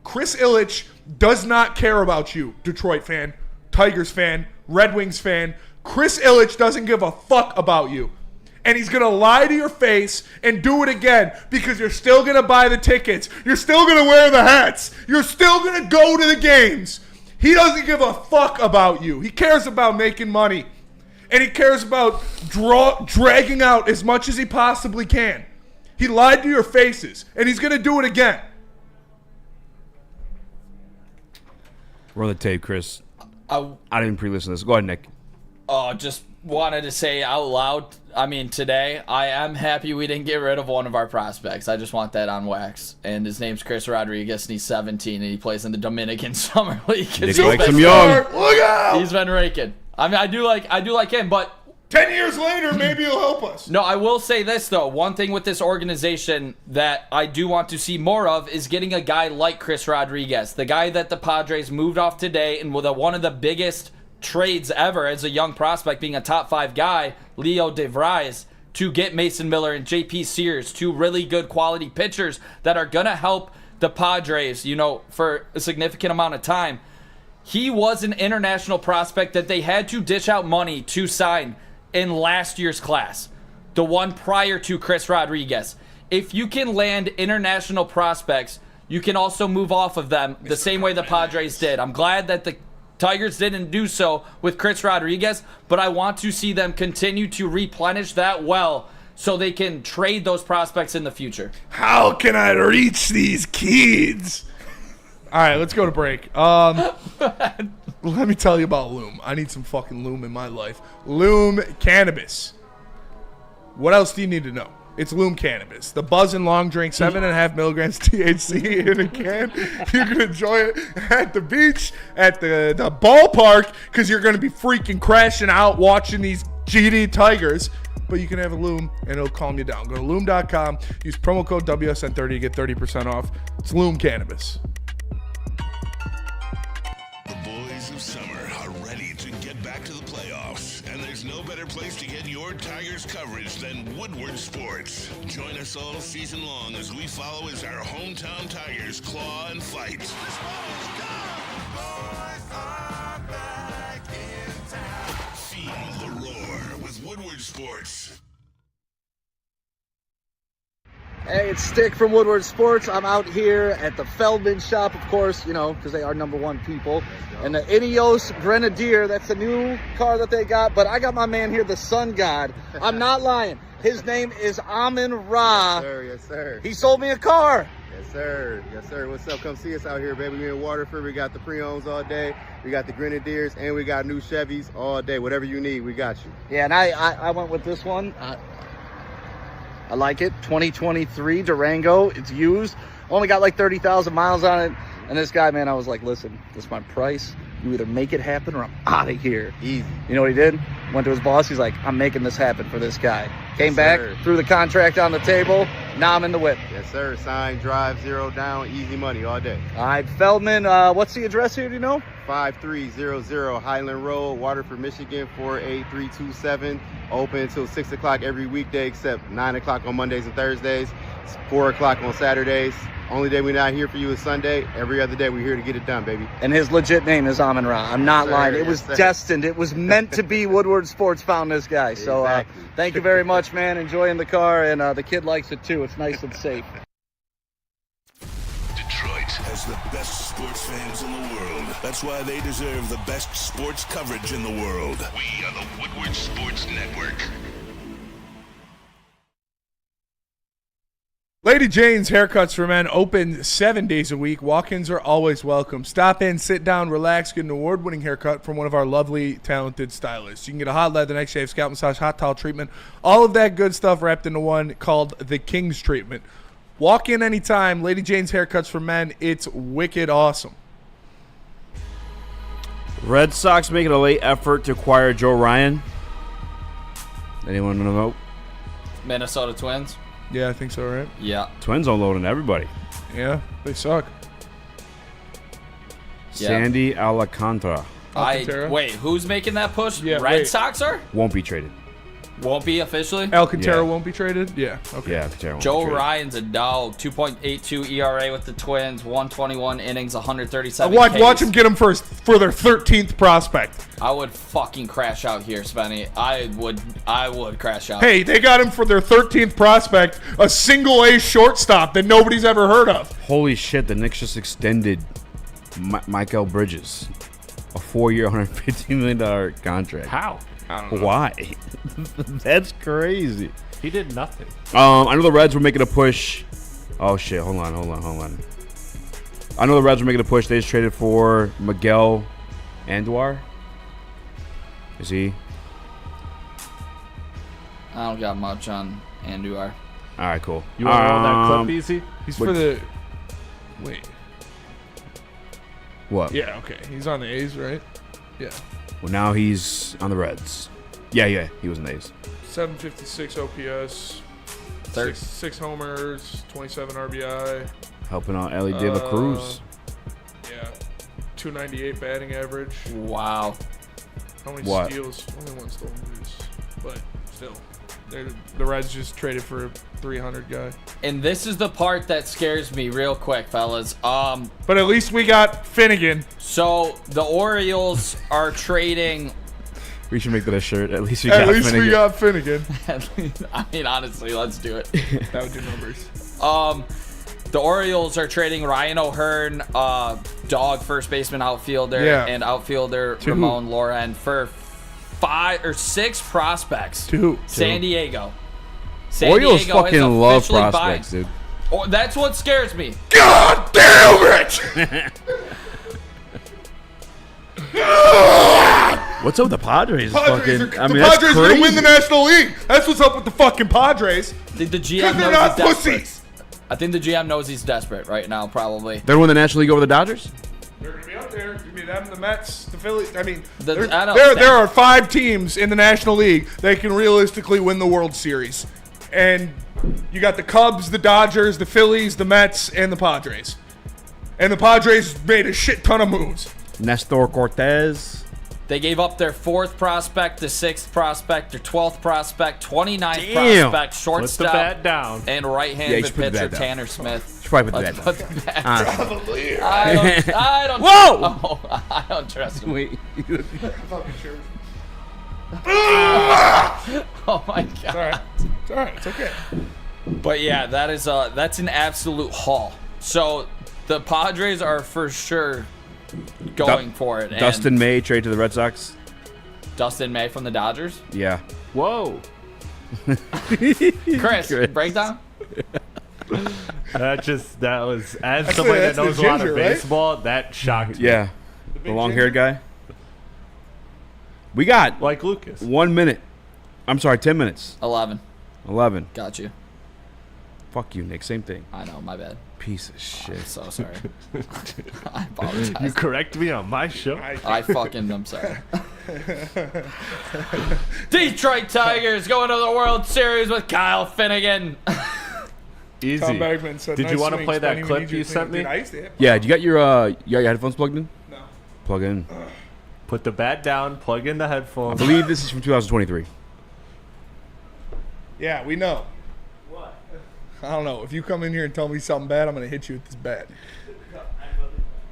Chris Ilitch does not care about you, Detroit fan, Tigers fan, Red Wings fan. Chris Ilitch doesn't give a fuck about you. And he's going to lie to your face and do it again because you're still going to buy the tickets. You're still going to wear the hats. You're still going to go to the games. He doesn't give a fuck about you. He cares about making money. And he cares about dragging out as much as he possibly can. He lied to your faces, and he's going to do it again. We're on the tape, Chris. I didn't pre-listen to this. Go ahead, Nick. Just wanted to say out loud, today, I am happy we didn't get rid of one of our prospects. I just want that on wax. And his name's Chris Rodriguez, and he's 17, and he plays in the Dominican Summer League. Nick likes him young. Look out! He's been raking. I do like him, but 10 years later, maybe he'll help us. No, I will say this, though. One thing with this organization that I do want to see more of is getting a guy like Chris Rodriguez, the guy that the Padres moved off today and with one of the biggest trades ever as a young prospect, being a top 5 guy, Leo DeVries, to get Mason Miller and JP Sears, 2 really good quality pitchers that are going to help the Padres, for a significant amount of time. He was an international prospect that they had to dish out money to sign in last year's class, the one prior to Chris Rodriguez. If you can land international prospects, you can also move off of them the same way the Padres did. I'm glad that the Tigers didn't do so with Chris Rodriguez, but I want to see them continue to replenish that well so they can trade those prospects in the future. How can I reach these kids? All right, let's go to break. Let me tell you about Loom. I need some fucking Loom in my life. Loom Cannabis. What else do you need to know? It's Loom Cannabis. The Buzz and Long drink, 7.5 milligrams THC in a can. You can enjoy it at the beach, at the ballpark, because you're going to be freaking crashing out watching these GD Tigers. But you can have a Loom, and it'll calm you down. Go to Loom.com. Use promo code WSN30 to get 30% off. It's Loom Cannabis. The boys of summer are ready to get back to the playoffs, and there's no better place to get your Tigers coverage than Woodward Sports. Join us all season long as we follow as our hometown Tigers claw and fight. This ball's gone. Boys are back in town. Feel the roar with Woodward Sports. Hey, it's Stick from Woodward Sports. I'm out here at the Feldman shop, of course, because they are #1 people. And the Ineos Grenadier, that's the new car that they got. But I got my man here, the Sun God. I'm not lying. His name is Amon-Ra. Yes, sir. Yes, sir. He sold me a car. Yes, sir. Yes, sir. What's up? Come see us out here, baby. We in Waterford. We got the pre-owns all day. We got the Grenadiers, and we got new Chevys all day. Whatever you need, we got you. Yeah, and I went with this one. I like it. 2023 Durango. It's used. Only got like 30,000 miles on it. And this guy, man, I was like, listen, this is my price. You either make it happen or I'm out of here. Easy. You know what he did? Went to his boss. He's like, I'm making this happen for this guy. Came back, threw the contract on the table. Now I'm in the whip. Yes, sir. Sign, drive, 0 down, easy money all day. All right, Feldman, what's the address here? Do you know? 5300 Highland Road, Waterford, Michigan, 48327. Open until 6 o'clock every weekday except 9 o'clock on Mondays and Thursdays. It's 4 o'clock on Saturdays. Only day we're not here for you is Sunday. Every other day we're here to get it done, baby. And his legit name is Amon-Ra. I'm not lying. It was Yes, sir. destined. It was meant to be. Woodward Sports found this guy. So Exactly. thank you very much, man. Enjoying the car, and the kid likes it too. It's nice and safe. Detroit has the best sports fans in the world. That's why they deserve the best sports coverage in the world. We are the Woodward Sports Network. Lady Jane's Haircuts for Men open 7 days a week. Walk-ins are always welcome. Stop in, sit down, relax, get an award-winning haircut from one of our lovely, talented stylists. You can get a hot leather, neck shave, scalp massage, hot towel treatment, all of that good stuff wrapped into one called the King's Treatment. Walk in anytime. Lady Jane's Haircuts for Men. It's wicked awesome. Red Sox making a late effort to acquire Joe Ryan. Anyone know? Minnesota Twins. Yeah, I think so, right? Yeah. Twins unloading everybody. Yeah, they suck. Sandy Alcantara. Wait, who's making that push? Yeah, Red wait. Sox are? Won't be traded. Won't be officially? Alcantara Yeah. won't be traded? Yeah, okay. Yeah, Alcantara won't Joe be traded. Ryan's a dog. 2.82 ERA with the Twins. 121 innings, 137 Watch Ks. him get him for their 13th prospect. I would fucking crash out here, Spenny. I would crash out. Hey, they got him for their 13th prospect, a single-A shortstop that nobody's ever heard of. Holy shit, the Knicks just extended Michael Bridges. A 4-year, $150 million contract. How? I don't know. Why? That's crazy. He did nothing. I know the Reds were making a push. Oh, shit. Hold on. I know the Reds were making a push. They just traded for Miguel Andujar. Is he? I don't got much on Andujar. All right, cool. You want to roll that clip, Easy? He's for the... Wait. What? Yeah, okay. He's on the A's, right? Yeah. Well, now he's on the Reds. Yeah, he was in the A's. 756 OPS. Six homers, 27 RBI. Helping out Ellie De La Cruz. Yeah. 298 batting average. Wow. How many What? steals? Only one stolen base. But still. The Reds just traded for a 300 guy. And this is the part that scares me real quick, fellas. But at least we got Finnegan. So the Orioles are trading. We should make that a shirt. At least we We got Finnegan. I mean, honestly, let's do it. That would do numbers. The Orioles are trading Ryan O'Hearn, dog first baseman outfielder, Yeah. and outfielder To who? Ramon Loren for 5 or 6 prospects. To who? San Diego. Orioles Diego fucking is love officially prospects, buying- dude. Oh, that's what scares me. God damn it! What's up with the Padres? The Padres That's are going to win the crazy. National League. That's what's up with the fucking Padres. I think the GM Because they're knows not he's desperate. pussies. I think the GM knows he's desperate right now, probably. They're going to win the National League over the Dodgers? They're going to be up there. It's going to be them, the Mets, the Phillies. I mean, I don't there think- are 5 teams in the National League that can realistically win the World Series. And you got the Cubs, the Dodgers, the Phillies, the Mets, and the Padres. And the Padres made a shit ton of moves. Nestor Cortez. They gave up their 4th prospect, the 6th prospect, their 12th prospect, 29th Damn. prospect, Put the shortstop, bat down. and Yeah, you right-handed should put the pitcher bat down. Tanner Smith. Should probably put the Let's bat put down. the bat Honestly. down. I don't. Whoa! Oh, I don't trust him. Wait. Oh my god. It's all right. It's okay. But yeah, that's an absolute haul. So the Padres are for sure going for it. And Dustin May trade to the Red Sox. Dustin May from the Dodgers. Yeah. Whoa. Chris, breakdown. That was, as That's somebody the that knows a lot ginger, of right? baseball, that shocked me. Yeah. The long-haired guy. We got Like Lucas. 1 minute. I'm sorry, 10 minutes. 11. 11. Got you. Fuck you, Nick. Same thing. I know, my bad. Piece of shit. I'm so sorry. I apologize. You correct me on my show. I fucking am sorry. Detroit Tigers going to the World Series with Kyle Finnegan. Easy. Tom Bagman said, Did nice you want to swings, play that Benny, we clip need you to sent me? Dude, I used to hit- Yeah, you got your headphones plugged in? No. Plug in. Put the bat down, plug in the I headphones. believe this is from 2023. Yeah, we know. I don't know. If you come in here and tell me something bad, I'm going to hit you with this bat.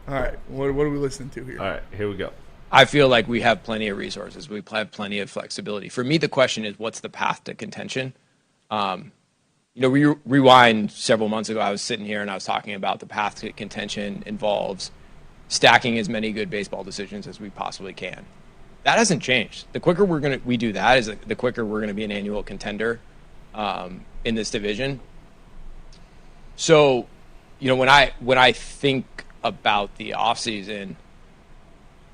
All right. What are we listening to here? All right, here we go. I feel like we have plenty of resources. We have plenty of flexibility. For me, the question is, what's the path to contention? We rewind several months ago. I was sitting here and I was talking about the path to contention involves stacking as many good baseball decisions as we possibly can. That hasn't changed. The quicker we do that, is the quicker we're gonna be an annual contender in this division. So, when I think about the offseason,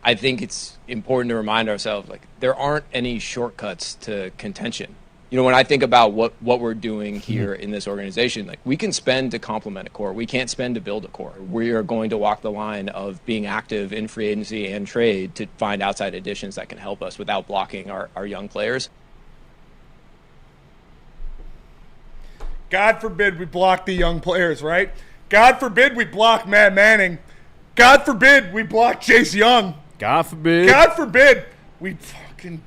I think it's important to remind ourselves, like, there aren't any shortcuts to contention. When I think about what we're doing here in this organization, like, we can spend to complement a core. We can't spend to build a core. We are going to walk the line of being active in free agency and trade to find outside additions that can help us without blocking our young players. God forbid we block the young players, right? God forbid we block Matt Manning. God forbid we block Chase Young. God forbid. God forbid we fucking.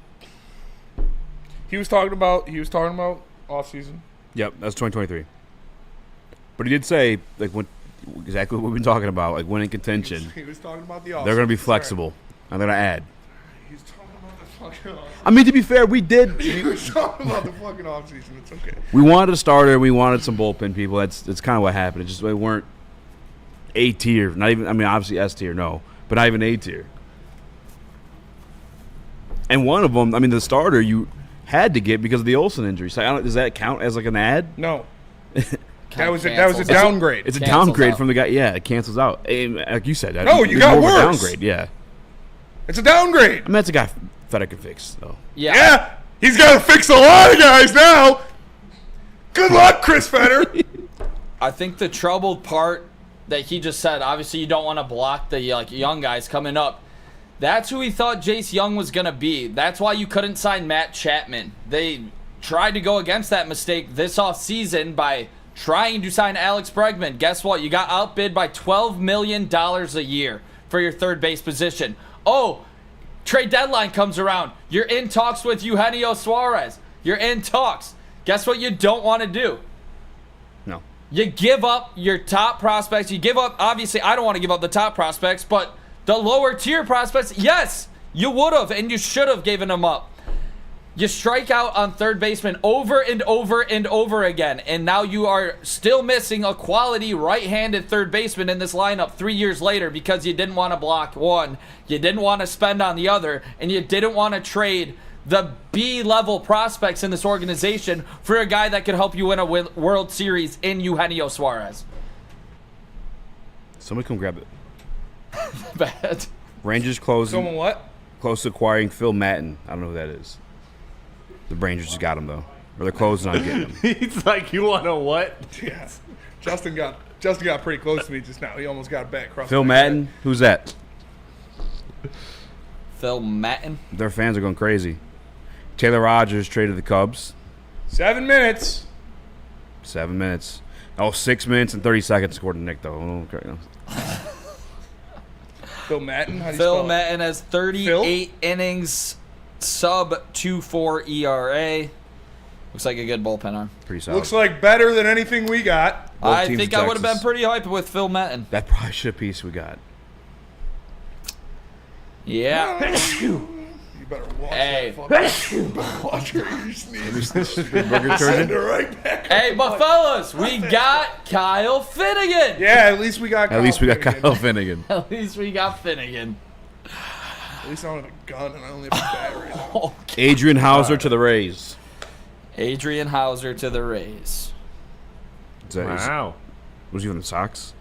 He was talking about off season. Yep, that's 2023. But he did say, like, exactly what we've been talking about, like, winning contention. He was talking about the off season. They're going to be flexible, and they're going to add. He's talking about the fucking off season. I mean, to be fair, we did. He was talking about the fucking off season. It's okay. We wanted a starter. We wanted some bullpen people. That's kind of what happened. It just, they weren't A tier. Not even. I mean, obviously S tier, no, but not even A tier. And one of them, I mean, the starter you had to get because of the Olsen injury. So does that count as like an ad? No. that was a downgrade. It's a downgrade from the guy. Yeah, it cancels out. Like you said. No, you got worse. Downgrade. Yeah. It's a downgrade. I mean, that's a guy Fedor can fix, though. Yeah. He's got to fix a lot of guys now. Good luck, Chris Fedor. I think the troubled part that he just said, obviously you don't want to block the young guys coming up. That's who he thought Jace Young was going to be. That's why you couldn't sign Matt Chapman. They tried to go against that mistake this offseason by trying to sign Alex Bregman. Guess what? You got outbid by $12 million a year for your third base position. Oh, trade deadline comes around. You're in talks with Eugenio Suarez. You're in talks. Guess what you don't want to do? No. You give up your top prospects. You give up, obviously, I don't want to give up the top prospects, but the lower tier prospects, yes, you would have and you should have given them up. You strike out on third baseman over and over and over again, and now you are still missing a quality right-handed third baseman in this lineup 3 years later because you didn't want to block one, you didn't want to spend on the other, and you didn't want to trade the B-level prospects in this organization for a guy that could help you win a World Series in Eugenio Suarez. Somebody come grab it. Bad. Rangers closing. Someone what? Close to acquiring Phil Matten. I don't know who that is. The Rangers just got him though, or they're closing on getting him. He's like, you want to what? Yes. Justin got pretty close to me just now. He almost got back across. Phil Matten. Who's that? Phil Matten. Their fans are going crazy. Taylor Rogers traded the Cubs. 7 minutes. 7 minutes. Oh, 6 minutes and 30 seconds according to Nick though. Phil Matten? How do you Phil spell it? Matten has 38 innings, sub 2.4 ERA. Looks like a good bullpen arm. Pretty solid. Looks like better than anything we got. I think I would have been pretty hyped with Phil Matten. That probably should have piece we got. Yeah. You better watch Hey. that. You better watch her. You sneeze. Send her right back. Hey, but fellas, we got Kyle Finnegan. Yeah, at least we got Kyle Finnegan. At least we got Finnegan. At least I don't have a gun and I only have a battery. Okay. Adrian Hauser to the Rays. Adrian Hauser to the Rays. Wow. Was he on the Sox?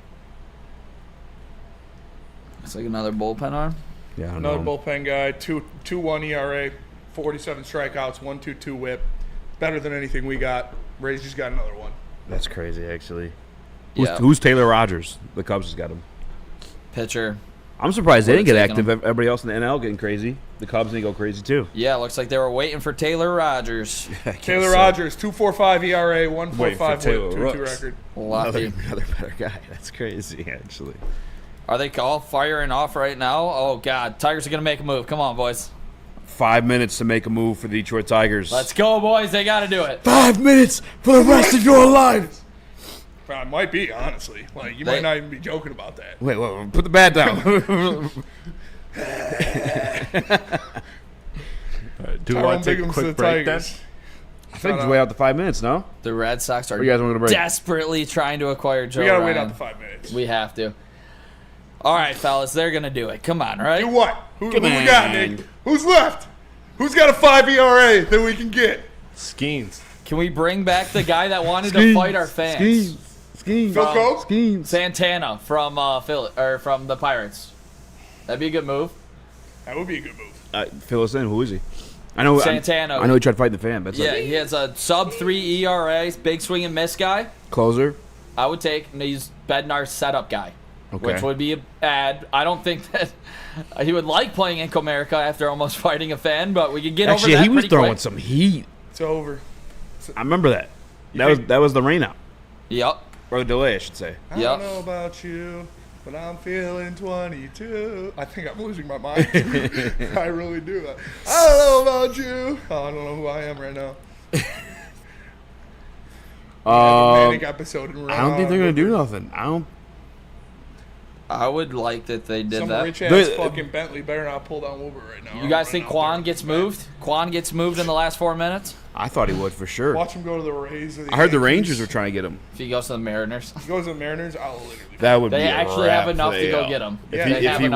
It's like another bullpen arm. Yeah, I don't Another know. bullpen guy, 2.1 ERA, 47 strikeouts, 1.22 WHIP. Better than anything we got. Rays just got another one. That's crazy, actually. Yeah. Who's Taylor Rogers? The Cubs just got him. Pitcher. I'm surprised they didn't get Taking active. him. Everybody else in the NL getting crazy. The Cubs didn't go crazy too. Yeah, looks like they were waiting for Taylor Rogers. Taylor Rogers, 2.45 ERA, Wait for 1.5 Taylor WHIP, 2.2 Rooks. record. Lucky. Another better guy. That's crazy, actually. Are they all firing off right now? Oh, God. Tigers are going to make a move. Come on, boys. 5 minutes to make a move for the Detroit Tigers. Let's go, boys. They got to do it. 5 minutes for the rest of your lives. I might be, honestly. Like, you might not even be joking about that. Wait, put the bat down. Do we want to take a quick break then? I think it's way out to 5 minutes, no? The Red Sox are you guys want to break? desperately trying to acquire Joe We got to Ryan. wait out the 5 minutes. We have to. All right, fellas, they're going to do it. Come on, right? Do what? Who we got, Nick? Who's left? Who's got a 5 ERA that we can get? Skeens. Can we bring back the guy that wanted to fight our fans? Skeens. Phil Coke? Skeens. Santana from from the Pirates. That'd be a good move. That would be a good move. Fill us in. Who is he? I know Santana. I know he tried to fight the fan. But He has a sub-3 ERA, big swing and miss guy. Closer. I would take, and he's Bednar's setup guy, which would be a bad. I don't think that he would like playing in Comerica after almost fighting a fan, but we could get over that. Actually, he was pretty throwing quick. some heat. It's over. I remember that. That was the rain out. Yep. Or the delay, I should say. I don't know about you, but I'm feeling 22. I think I'm losing my mind. I really do. I don't know about you. Oh, I don't know who I am right now. Manic episode in I don't think they're going to do nothing. I would like that they did Some that. rich-ass fucking Bentley better not pull down Woodward right now. You guys think Quan gets moved? Quan gets moved in the last 4 minutes? I thought he would for sure. Watch him go to the Rays. I heard the Rangers were trying to get him. If he goes to the Mariners. If he goes to the Mariners, I'll literally. That would be They a actually wrap have enough for to the go AL. get him. If he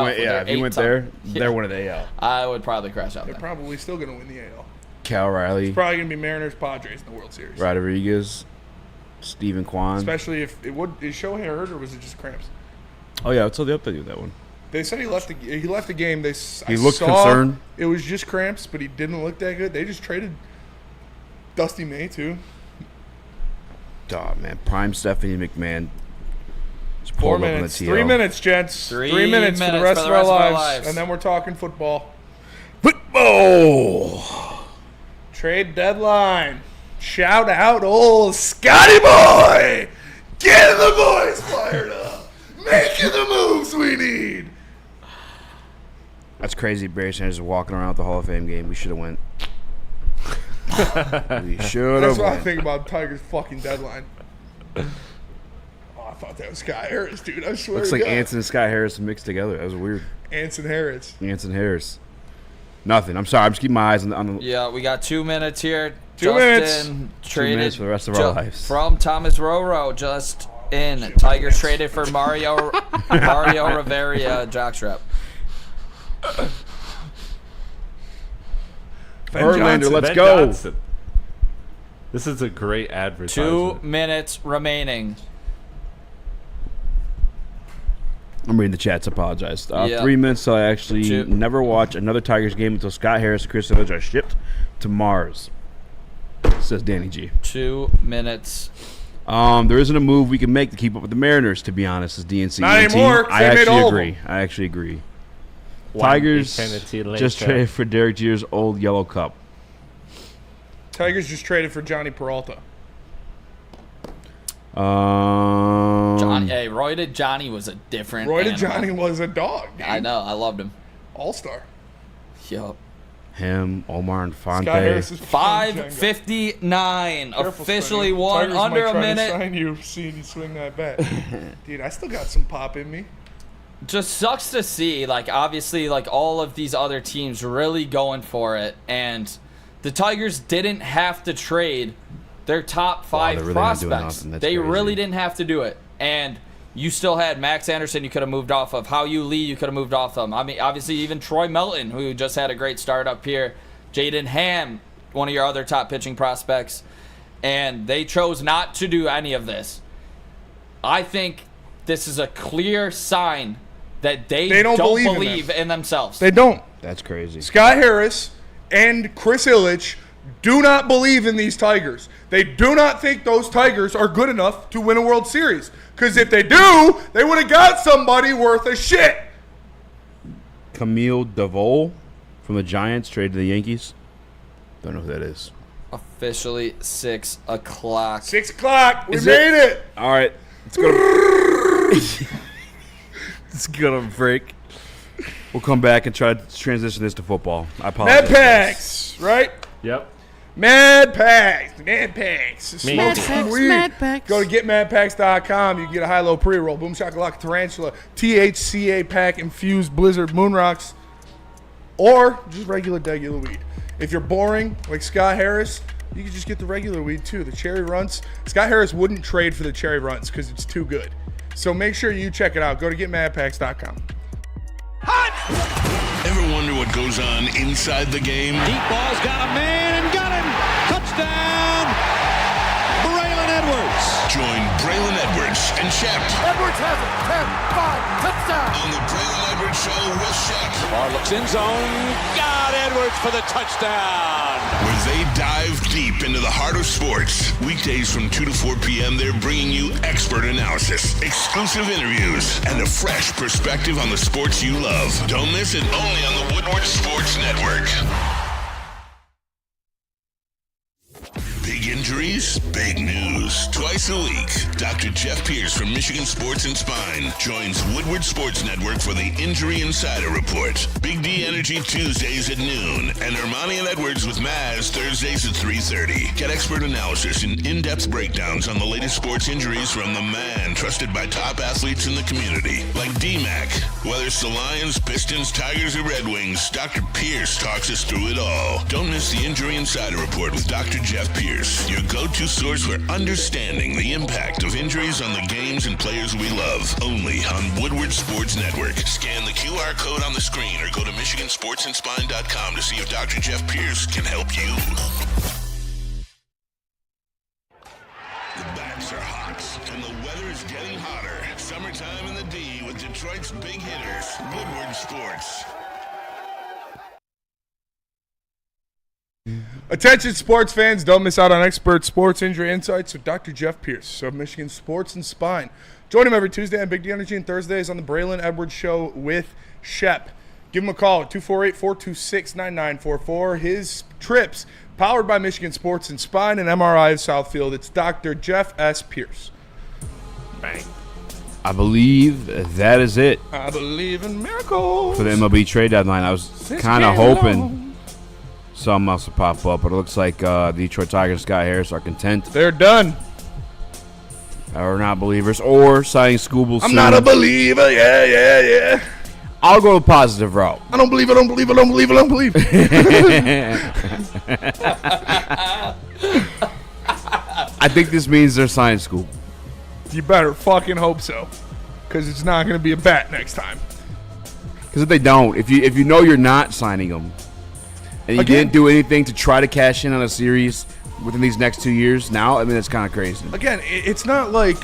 went there, they're one of the AL. I would probably crash out They're there. probably still going to win the AL. Cal Riley. It's probably going to be Mariners Padres in the World Series. Rodriguez. Stephen Kwan. Especially if is Shohei hurt or was it just cramps? Oh yeah, I told you update you that one. They said he left the game. He looked concerned. It was just cramps, but he didn't look that good. They just traded Dusty May too. Dog, man, prime Stephanie McMahon. Just 4 pulled up on the minutes. TL. 3 minutes, gents. 3 minutes for the rest of our lives. And then we're talking football. Football. Trade deadline. Shout out old Scotty boy. Getting the boys fired up. Making the moves we need. That's crazy. Barry Sanders is walking around with the Hall of Fame game. We should have went. We should have That's what I went. think about Tigers' fucking deadline. Oh, I thought that was Sky Harris, dude. I swear Looks to like God. Anson and Sky Harris mixed together. That was weird. Anson Harris. Anson Harris. Nothing. I'm sorry. I'm just keeping my eyes on the Yeah, we got 2 minutes here. 2 minutes. Justin 2 traded minutes for the rest of our lives. From Thomas Roro, just in. Tigers traded for Mario Rivera, jockstrap. Verlander, let's Ben go. Johnson. This is a great 2 advertisement. minutes remaining. I'm reading the chats. Apologize. Yeah. 3 minutes till I actually 2. never watch another Tigers game until Scott Harris and Chris Illich are shipped to Mars. Says Danny G. 2 minutes. There isn't a move we can make to keep up with the Mariners, to be honest, as DNC. Not anymore, 'cause they made all of them. I actually agree. One Tigers eternity later. just traded for Derek Jeter's old yellow cup. Tigers just traded for Johnny Peralta. Hey, Roy to Johnny was a different Roy to animal. Johnny was a dog, dude. I know. I loved him. All-star. Yup. Him, Omar, and Fonte. Scott Harris is 5:59. Careful, Officially Sonny. won Tigers under might a try to minute. sign you, seeing you swing that bat. Dude, I still got some pop in me. Just sucks to see, like, obviously, like, all of these other teams really going for it, and the Tigers didn't have to trade their top 5 they're really not doing prospects. nothing. That's They crazy. really didn't have to do it, and you still had Max Anderson you could have moved off of. Hao-Yu Lee you could have moved off of. I mean, obviously, even Troy Melton, who just had a great start up here. Jaden Ham, one of your other top pitching prospects, and they chose not to do any of this. I think this is a clear sign that they don't believe in themselves. They don't. That's crazy. Scott Harris and Chris Illich do not believe in these Tigers. They do not think those Tigers are good enough to win a World Series. Because if they do, they would have got somebody worth a shit. Camille Devol from the Giants traded to the Yankees. Don't know who that is. Officially 6 o'clock. 6 o'clock. We Is made it. All right. Let's go. Let's go to break. We'll come back and try to transition this to football. I apologize. Med packs, right? Yep. Mad Packs. Mad Packs. Mad Smoke weed. Go to getmadpacks.com. You can get a high-low pre-roll, Boom Shakalaka Tarantula, THCA pack, infused Blizzard Moon Rocks, or just regular weed. If you're boring like Scott Harris, you can just get the regular weed too. The Cherry Runts. Scott Harris wouldn't trade for the Cherry Runts because it's too good. So make sure you check it out. Go to getmadpacks.com. Ever wonder what goes on inside the game? Deep ball's got a man and got him. Touchdown, Braylon Edwards. Join Braylon Edwards and Shep. Edwards has it. 10-5, touchdown. On the Braylon Edwards Show with Shep. Barr looks in zone. Got Edwards for the touchdown. Where they dive deep into the heart of sports. Weekdays from 2 to 4 p.m., they're bringing you expert analysis, exclusive interviews, and a fresh perspective on the sports you love. Don't miss it, only on the Woodward Sports Network. Big injuries, big news. Twice a week, Dr. Jeff Pierce from Michigan Sports and Spine joins Woodward Sports Network for the Injury Insider Report. Big D Energy Tuesdays at noon, and Ermanni and Edwards with Maz Thursdays at 3:30. Get expert analysis and in-depth breakdowns on the latest sports injuries from the man trusted by top athletes in the community, like D-Mac. Whether it's the Lions, Pistons, Tigers, or Red Wings, Dr. Pierce talks us through it all. Don't miss the Injury Insider Report with Dr. Jeff Pierce, your go-to source for understanding the impact of injuries on the games and players we love. Only on Woodward Sports Network. Scan the QR code on the screen or go to MichiganSportsandSpine.com to see if Dr. Jeff Pierce can help you. The bats are hot and the weather is getting hotter. Summertime in the D with Detroit's big hitters. Woodward Sports. Attention sports fans, don't miss out on expert sports injury insights with Dr. Jeff Pierce of Michigan Sports and Spine. Join him every Tuesday on Big D Energy and Thursdays on the Braylon Edwards Show with Shep. Give him a call at 248-426-9944. His trips, powered by Michigan Sports and Spine and MRI of Southfield. It's Dr. Jeff S. Pierce. Bang. I believe that is it. I believe in miracles. For the MLB trade deadline. I was kind of hoping something else to pop up, but it looks like the Detroit Tigers and Scott Harris are content. They're done. Or not believers, or signing Scooble soon. I'm not a believer, yeah. I'll go the positive route. I don't believe. I think this means they're signing Scooble. You better fucking hope so, because it's not going to be a bat next time. Because if they don't, if you know you're not signing them, and you didn't do anything to try to cash in on a series within these next 2 years, now, I mean, it's kind of crazy. Again, it's not like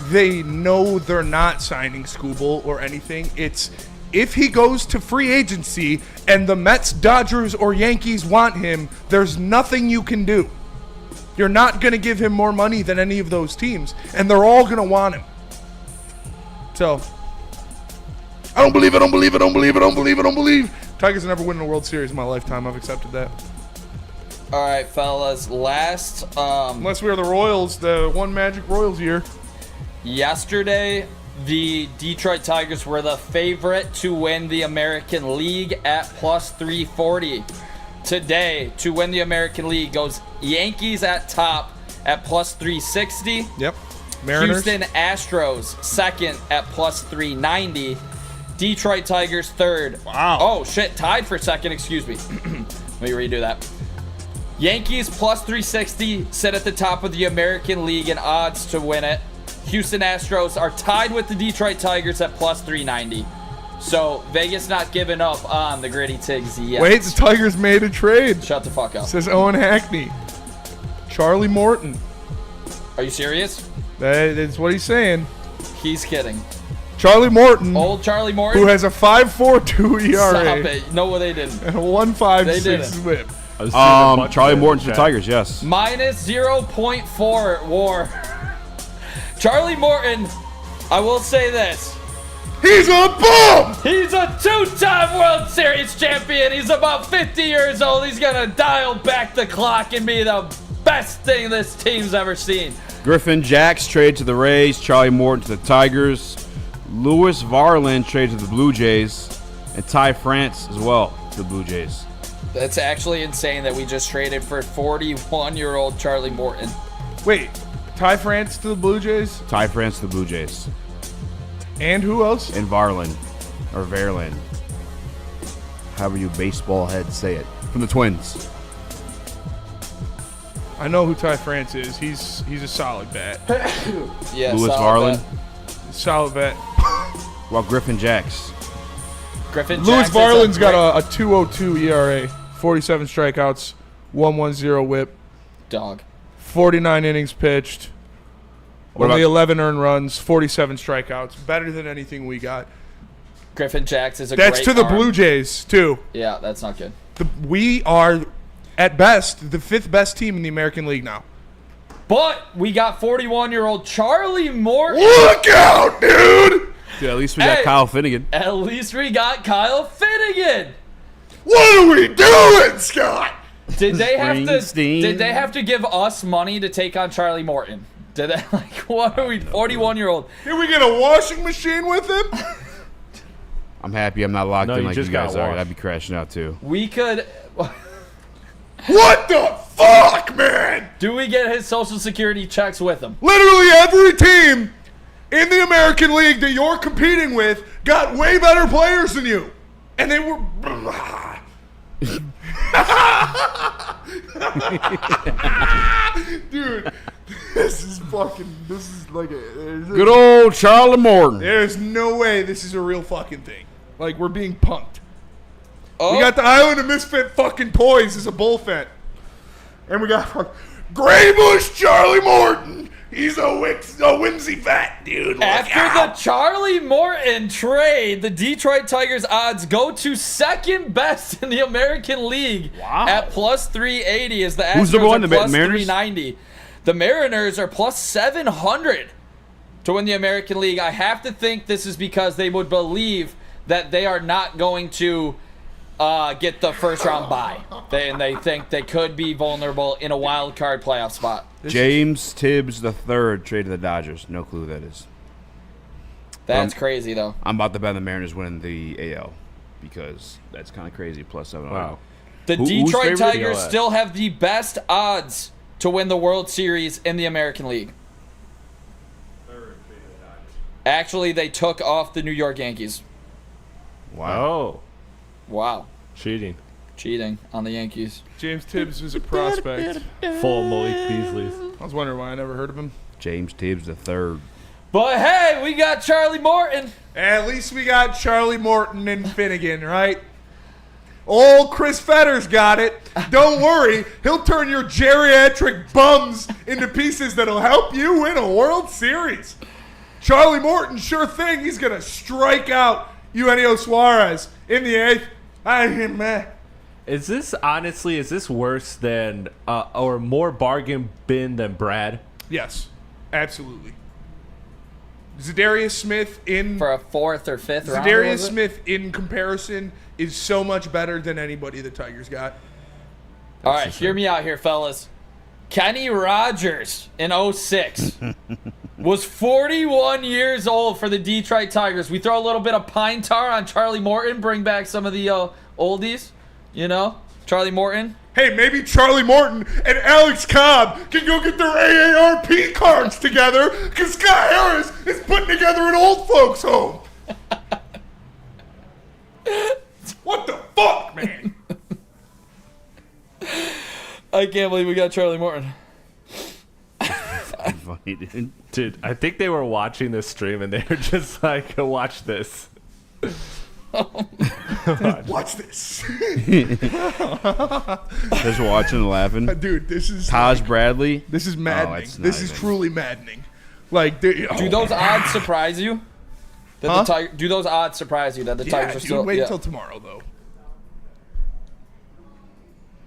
they know they're not signing Scooble or anything. It's if he goes to free agency and the Mets, Dodgers, or Yankees want him, there's nothing you can do. You're not going to give him more money than any of those teams, and they're all going to want him. So, I don't believe. Tigers will never win a World Series in my lifetime. I've accepted that. All right, fellas. Last, unless we are the Royals, the one magic Royals year. Yesterday, the Detroit Tigers were the favorite to win the American League at plus 340. Today, to win the American League, goes Yankees at top at plus 360. Yep. Mariners. Houston Astros second at plus 390. Detroit Tigers third. Wow. Oh, shit. Tied for second. Excuse me. Let me redo that. Yankees plus 360 sit at the top of the American League in odds to win it. Houston Astros are tied with the Detroit Tigers at plus 390. So Vegas not giving up on the Gritty Tigs yet. Wait, the Tigers made a trade. Shut the fuck up. Says Owen Hackney. Charlie Morton. Are you serious? That is what he's saying. He's kidding. Charlie Morton. Old Charlie Morton. Who has a 5.42 ERA. Stop it. No, they didn't. And a 1.56 whip. Charlie Morton to the Tigers, yes. Minus 0.4 WAR. Charlie Morton, I will say this. He's a bum! He's a two-time World Series champion. He's about 50 years old. He's going to dial back the clock and be the best thing this team's ever seen. Griffin Jacks traded to the Rays. Charlie Morton to the Tigers. Louis Varland traded to the Blue Jays. And Ty France as well to the Blue Jays. That's actually insane that we just traded for 41-year-old Charlie Morton. Wait, Ty France to the Blue Jays? Ty France to the Blue Jays. And who else? And Varlin. Or Verlin. However you baseball heads say it. From the Twins. I know who Ty France is. He's a solid bat. Yeah, Louis solid Varlin. bet. Solid bat. Well, Griffin Jacks. Griffin Louis Jackson's Varlin's a got a 2.02 ERA, 47 strikeouts, 1.10 WHIP, dog. 49 innings pitched, What only about- 11 earned runs, 47 strikeouts. Better than anything we got. Griffin Jacks is a That's great to the arm. Blue Jays too. Yeah, that's not good. We are, at best, the 5th best team in the American League now. But we got 41-year-old Charlie Morton. Look out, dude! Dude, at least we got Kyle Finnegan. At least we got Kyle Finnegan. What are we doing, Scott? Did they have to? Springsteen. Did they have to give us money to take on Charlie Morton? Did they like? What are we? 41-year-old. Can we get a washing machine with him? I'm happy I'm not locked No, in you like just you guys got are. washed. I'd be crashing out too. We could. What the fuck, man? Do we get his social security checks with him? Literally every team in the American League that you're competing with got way better players than you. And they were... Dude, this is like a... Good old Charlie Morton. There's no way this is a real fucking thing. Like, we're being punked. Oh. We got the Island of Misfit fucking Toys as a bullfet. And we got Graybush Charlie Morton. He's a whimsy fat dude. Look After out. the Charlie Morton trade, the Detroit Tigers odds go to second best in the American League at plus 380 as the Astros Who's number one, are the plus Mariners? 390. The Mariners are plus 700 to win the American League. I have to think this is because they would believe that they are not going to get the first round bye. They think they could be vulnerable in a wild card playoff spot. James Tibbs III traded the Dodgers. No clue who that is. That's crazy, though. I'm about to bet the Mariners winning the AL because that's kind of crazy. Plus 700. Wow. The Who's Detroit favorite? Tigers DLS. still have the best odds to win the World Series in the American League. Actually, they took off the New York Yankees. Wow. Oh, Wow. cheating. Cheating on the Yankees. James Tibbs is a prospect. Full Malik Beasley's. I was wondering why I never heard of him. James Tibbs III. But hey, we got Charlie Morton. At least we got Charlie Morton and Finnegan, right? Old Chris Fetter's got it. Don't worry. He'll turn your geriatric bums into pieces that'll help you win a World Series. Charlie Morton, sure thing. He's going to strike out Eugenio Suarez in the 8th. Is this worse than or more bargain bin than Brad? Yes, absolutely. Zadarius Smith in... For a 4th or 5th round. Zadarius Smith in comparison is so much better than anybody the Tigers got. All right, hear me out here, fellas. Kenny Rogers in 06 was 41 years old for the Detroit Tigers. We throw a little bit of pine tar on Charlie Morton, bring back some of the oldies, you know? Charlie Morton. Hey, maybe Charlie Morton and Alex Cobb can go get their AARP cards together because Scott Harris is putting together an old folks home. What the fuck, man? I can't believe we got Charlie Morton. Funny, dude. Dude, I think they were watching this stream and they were just like, watch this. Watch this. Just watching and laughing. Dude, this is... Taj Bradley. This is maddening. it's not This is even- truly maddening. Like, do those odds surprise you? That do those odds surprise you that the Tigers are still... wait until tomorrow, though.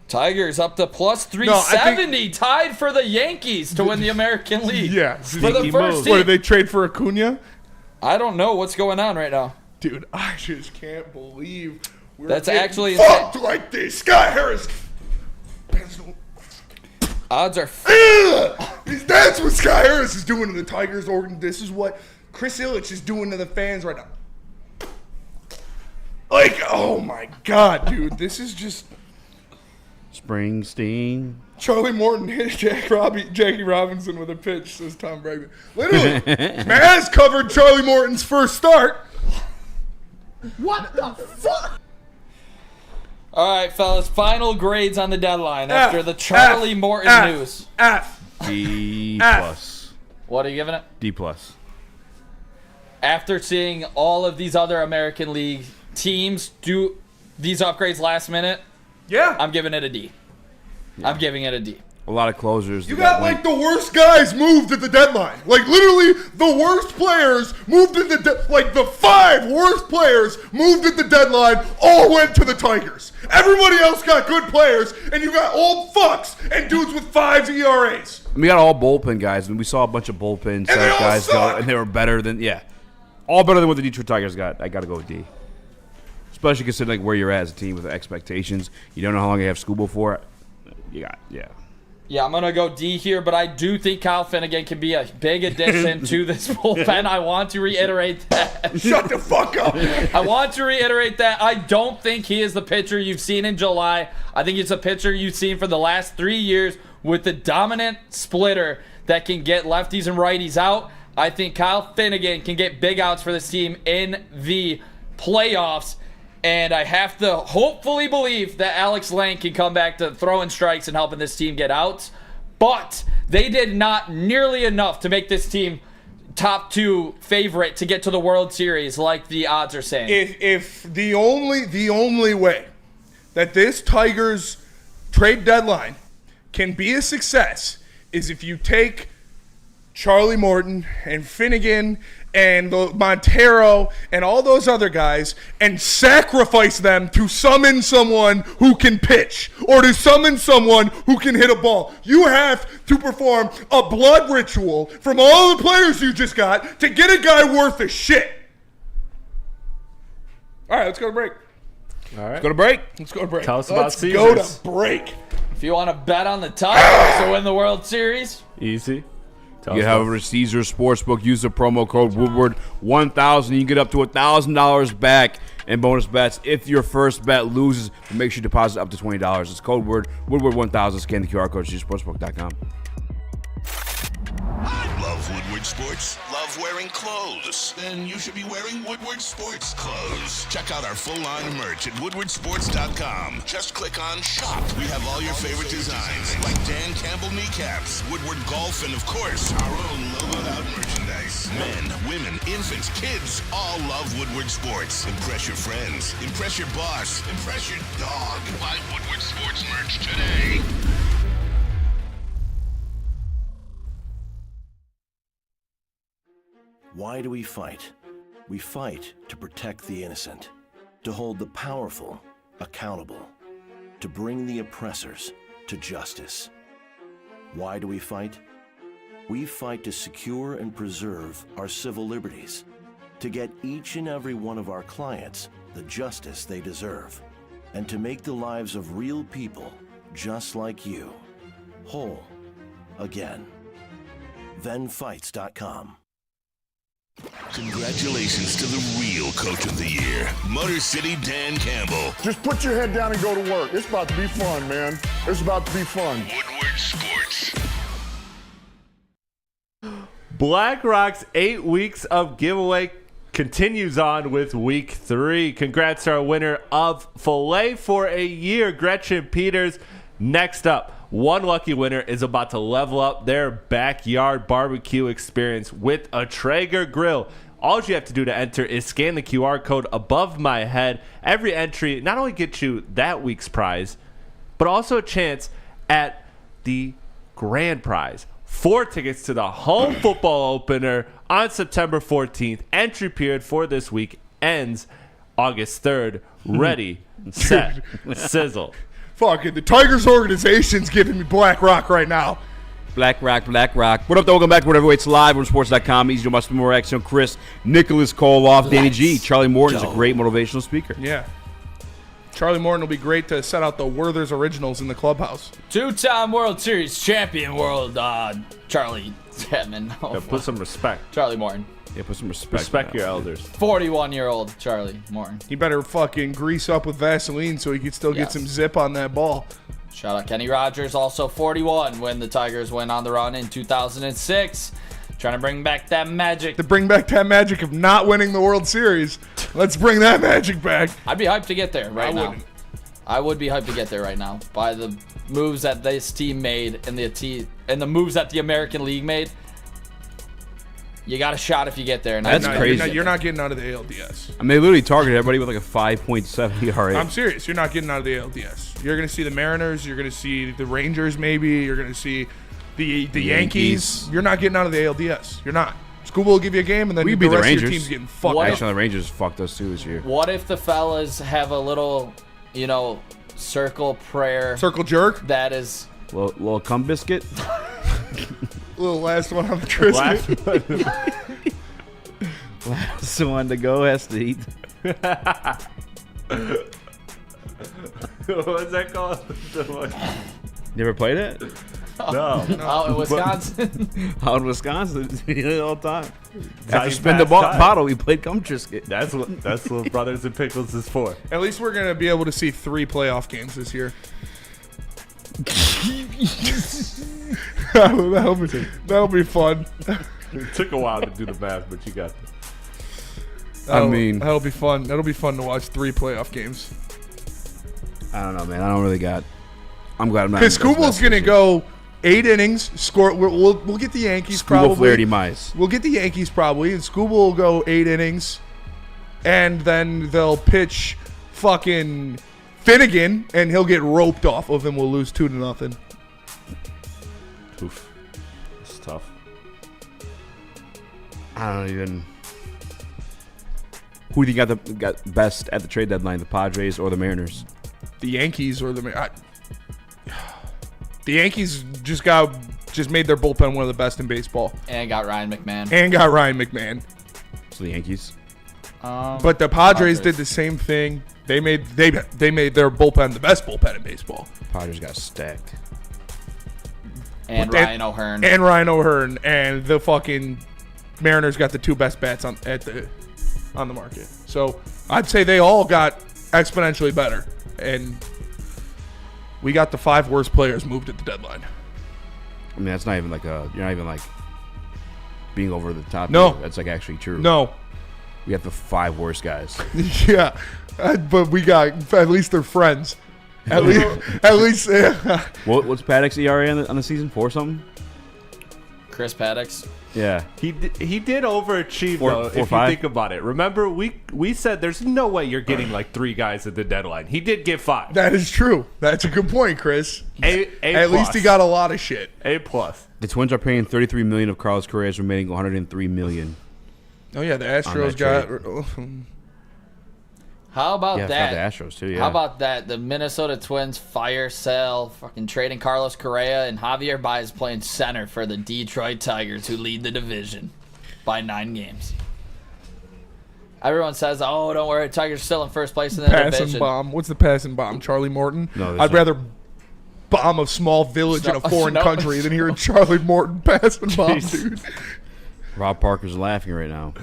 Tigers up to plus 370, tied for the Yankees to win the American League. Yeah. For the first What, team. did they trade for Acuna? I don't know what's going on right now. Dude, I just can't believe we're That's getting actually fucked like this. Scott Harris. Odds are... That's what Scott Harris is doing to the Tigers. This is what Chris Ilitch is doing to the fans right now. Like, oh my God, dude. This is just... Springsteen. Charlie Morton hit Jackie Robinson with a pitch, says Tom Bregman. Literally, Maz covered Charlie Morton's first start. What the fuck? All right, fellas. Final grades on the deadline after the Charlie Morton news. D plus. What are you giving it? D plus. After seeing all of these other American League teams do these upgrades last minute, I'm giving it a D. I'm giving it a D. A lot of closers. You got like the worst guys moved at the deadline. Like literally the worst players moved at the like the 5 worst players moved at the deadline all went to the Tigers. Everybody else got good players, and you got old fucks and dudes with 5 ERAs. We got all bullpen guys, and we saw a bunch of bullpen guys go, and they were better than all better than what the Detroit Tigers got. I got to go with D. Especially considering like where you're at as a team with expectations. You don't know how long you have school for. Yeah, I'm going to go D here, but I do think Kyle Finnegan can be a big addition to this bullpen. I want to reiterate that. Shut the fuck up. I want to reiterate that. I don't think he is the pitcher you've seen in July. I think he's a pitcher you've seen for the last 3 years with the dominant splitter that can get lefties and righties out. I think Kyle Finnegan can get big outs for this team in the playoffs. And I have to hopefully believe that Alex Lang can come back to throwing strikes and helping this team get outs. But they did not nearly enough to make this team top 2 favorite to get to the World Series, like the odds are saying. If the only way that this Tigers trade deadline can be a success is if you take Charlie Morton and Finnegan and Montero and all those other guys and sacrifice them to summon someone who can pitch or to summon someone who can hit a ball. You have to perform a blood ritual from all the players you just got to get a guy worth a shit. All right, let's go to break. All right. Let's go to break. Let's go to break. Tell us about Let's go Caesars. to break. If you want to bet on the Tigers to win the World Series, Easy. You have a Caesars Sportsbook. Use the promo code Woodward 1000. You can get up to $1,000 back in bonus bets if your first bet loses. But make sure you deposit up to $20. It's code word Woodward 1000. Scan the QR code at CaesarsSportsbook.com. Love Woodward Sports? Love wearing clothes? Then you should be wearing Woodward Sports clothes. Check out our full line of merch at woodwardsports.com. Just click on shop. We have all your favorite designs, like Dan Campbell kneecaps, Woodward Golf, and of course, our own logoed out merchandise. Men, women, infants, kids all love Woodward Sports. Impress your friends. Impress your boss. Impress your dog. Buy Woodward Sports merch today. Why do we fight? We fight to protect the innocent, to hold the powerful accountable, to bring the oppressors to justice. Why do we fight? We fight to secure and preserve our civil liberties, to get each and every one of our clients the justice they deserve, and to make the lives of real people just like you whole again. ThenFights.com. Congratulations to the real Coach of the Year, Motor City Dan Campbell. Just put your head down and go to work. It's about to be fun, man. It's about to be fun. Woodward Sports. BlackRock's 8 weeks of giveaway continues on with week 3. Congrats to our winner of Filet for a Year, Gretchen Peters. Next up, one lucky winner is about to level up their backyard barbecue experience with a Traeger grill. All you have to do to enter is scan the QR code above my head. Every entry not only gets you that week's prize, but also a chance at the grand prize. 4 tickets to the home football opener on September 14th. Entry period for this week ends August 3rd. Ready, set, sizzle. Fuck it. The Tigers organization's giving me BlackRock right now. BlackRock. What up, though? Welcome back to Whateverweights Live on Sports.com. Eazy, Joe Must Be More Action. Chris, Nicholas Kohloff, Danny G. Charlie Morton is a great motivational speaker. Yeah. Charlie Morton will be great to set out the Werther's Originals in the clubhouse. 2-time World Series champion Charlie Chapman. Put some respect. Charlie Morton. Yeah, put some respect. Respect your elders. 41-year-old Charlie Morton. He better fucking grease up with Vaseline so he can still get some zip on that ball. Shout out Kenny Rogers, also 41 when the Tigers went on the run in 2006. Trying to bring back that magic. To bring back that magic of not winning the World Series. Let's bring that magic back. I'd be hyped to get there right now. I would be hyped to get there right now by the moves that this team made and the moves that the American League made. You got a shot if you get there. And That's crazy. You're not getting out of the ALDS. I mean, they literally targeted everybody with like a 5.7 ERA. I'm serious. You're not getting out of the ALDS. You're going to see the Mariners. You're going to see the Rangers maybe. You're going to see the Yankees. You're not getting out of the ALDS. You're not. School will give you a game, and then We the beat the rest of your Rangers. team's getting fucked. Actually, the Rangers fucked us too this year. What if the fellas have a little, circle prayer? Circle jerk? That is... Little cum biscuit? Little last one on the Christmas. Last one to go has to eat. What's that called? You ever played it? No. Out in Wisconsin. Out in Wisconsin, all the time. how After you spin the pass time. bottle, we played cum trisket. That's what Brothers and Pickles is for. At least we're going to be able to see 3 playoff games this year. That'll be fun. It took a while to do the math, but you got it. That'll be fun. That'll be fun to watch 3 playoff games. I don't know, man. I don't really got. I'm glad I'm not. Because Skubal's going to go 8 innings, score. We'll get the Yankees probably. Flaherty mice. We'll get the Yankees probably, and Skubal will go 8 innings, and then they'll pitch fucking Finnegan, and he'll get roped off of him. We'll lose 2-0. Oof. It's tough. I don't even. Who do you got best at the trade deadline? The Padres or the Mariners? The Yankees or the Yankees just made their bullpen one of the best in baseball, And got Ryan McMahon. So the Yankees. But the Padres did the same thing. They made their bullpen the best bullpen in baseball. Padres got stacked. And Ryan O'Hearn. And Ryan O'Hearn, and the fucking Mariners got the 2 best bats on the market. So I'd say they all got exponentially better, and we got the 5 worst players moved at the deadline. I mean, that's not even like you're not even like being over the top. No. Here. That's like actually true. No. We got the 5 worst guys. Yeah, but we got, at least they're friends. At least. What's Paddock's ERA on the season? 4 something? Chris Paddock's. Yeah. He did overachieve, though, if 4-5? you think about it. Remember, we said there's no way you're getting like 3 guys at the deadline. He did get 5. That is true. That's a good point, Chris. At least he got a lot of shit. A+. The Twins are paying $33 million of Carlos Correa's remaining $103 million. Oh yeah, the Astros got. How about that? The Astros too. Yeah. How about that? The Minnesota Twins fire sale, fucking trading Carlos Correa, and Javier Baez playing center for the Detroit Tigers, who lead the division by 9 games. Everyone says, "Oh, don't worry, Tigers still in first place in the division." Passing bomb. What's the passing bomb? Charlie Morton. No, I'd rather bomb a small village in a foreign country than hearing Charlie Morton passing bomb, dude. Rob Parker's laughing right now.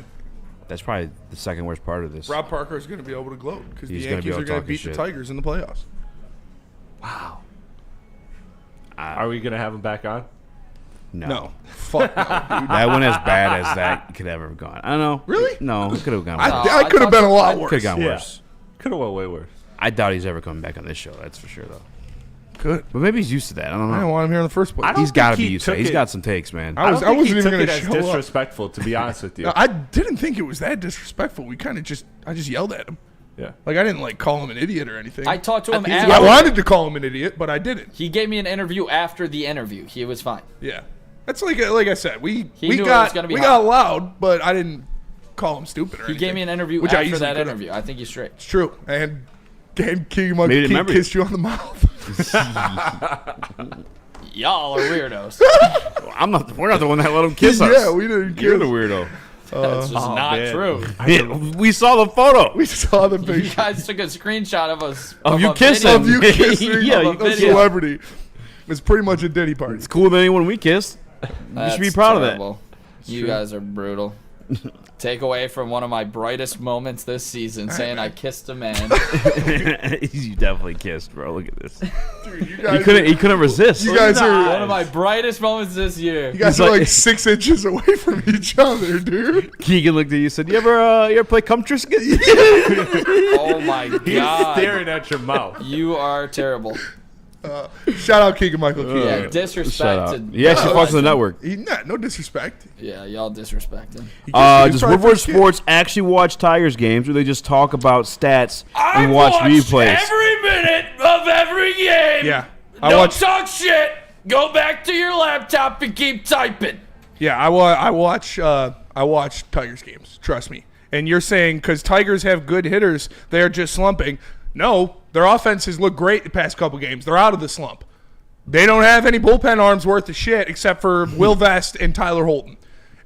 That's probably the second worst part of this. Rob Parker is going to be able to gloat because the He's gonna Yankees be able are to going talk to his beat the shit. Tigers in the playoffs. Wow. Are we going to have him back on? No. Fuck no, dude. That one as bad as that could ever have gone. I don't know. Really? No, it could have gone. I could have been a lot worse. Could have gone worse. Could have went way worse. I doubt he's ever coming back on this show. That's for sure, though. Good. But maybe he's used to that. I don't know. I didn't want him here in the first place. He's got to be used to it. He's got some takes, man. I wasn't even going going to to show disrespectful, to be honest with you. No, I didn't think it was that disrespectful. I just yelled at him. Yeah. Like I didn't like call him an idiot or anything. I talked to him I after. wanted to call him an idiot, but I didn't. He gave me an interview after the interview. He was fine. Yeah. That's like I said, we knew it was got gonna be we hot. got loud, but I didn't call him stupid or He anything. gave me an interview which I after easily that could've. interview. I think he's straight. It's true. And King kissed you on the mouth. Y'all are weirdos. We're not the one that let him kiss us. Yeah, we didn't kiss. You're the weirdo. That's just not true. We saw the photo. We saw the You picture guys took a screenshot of us. Of you a kissing. video. of you kissing Yeah, a you celebrity. It's pretty much a Diddy party. It's cooler than anyone we kissed. You should be proud of that. You guys are brutal. take away from one of my brightest moments this season, saying I kissed a man. You definitely kissed, bro. Look at this. Dude, He couldn't resist. You guys are one of my brightest moments this year. You guys are like 6 inches away from each other, dude. Keegan looked at you and said, you ever play cum Triscuit? Oh my God. He's staring at your mouth. You are terrible. Shout out Keegan Michael Key. Yeah, disrespect. He actually fucks the network. No disrespect. Yeah, y'all disrespect him. Does Woodward Sports actually watch Tigers games, or they just talk about stats and watch replays? Every minute of every game. Yeah. Don't talk shit. Go back to your laptop and keep typing. Yeah, I watch Tigers games. Trust me. And you're saying because Tigers have good hitters, they're just slumping. No, their offenses look great the past couple games. They're out of the slump. They don't have any bullpen arms worth of shit except for Will Vest and Tyler Holton.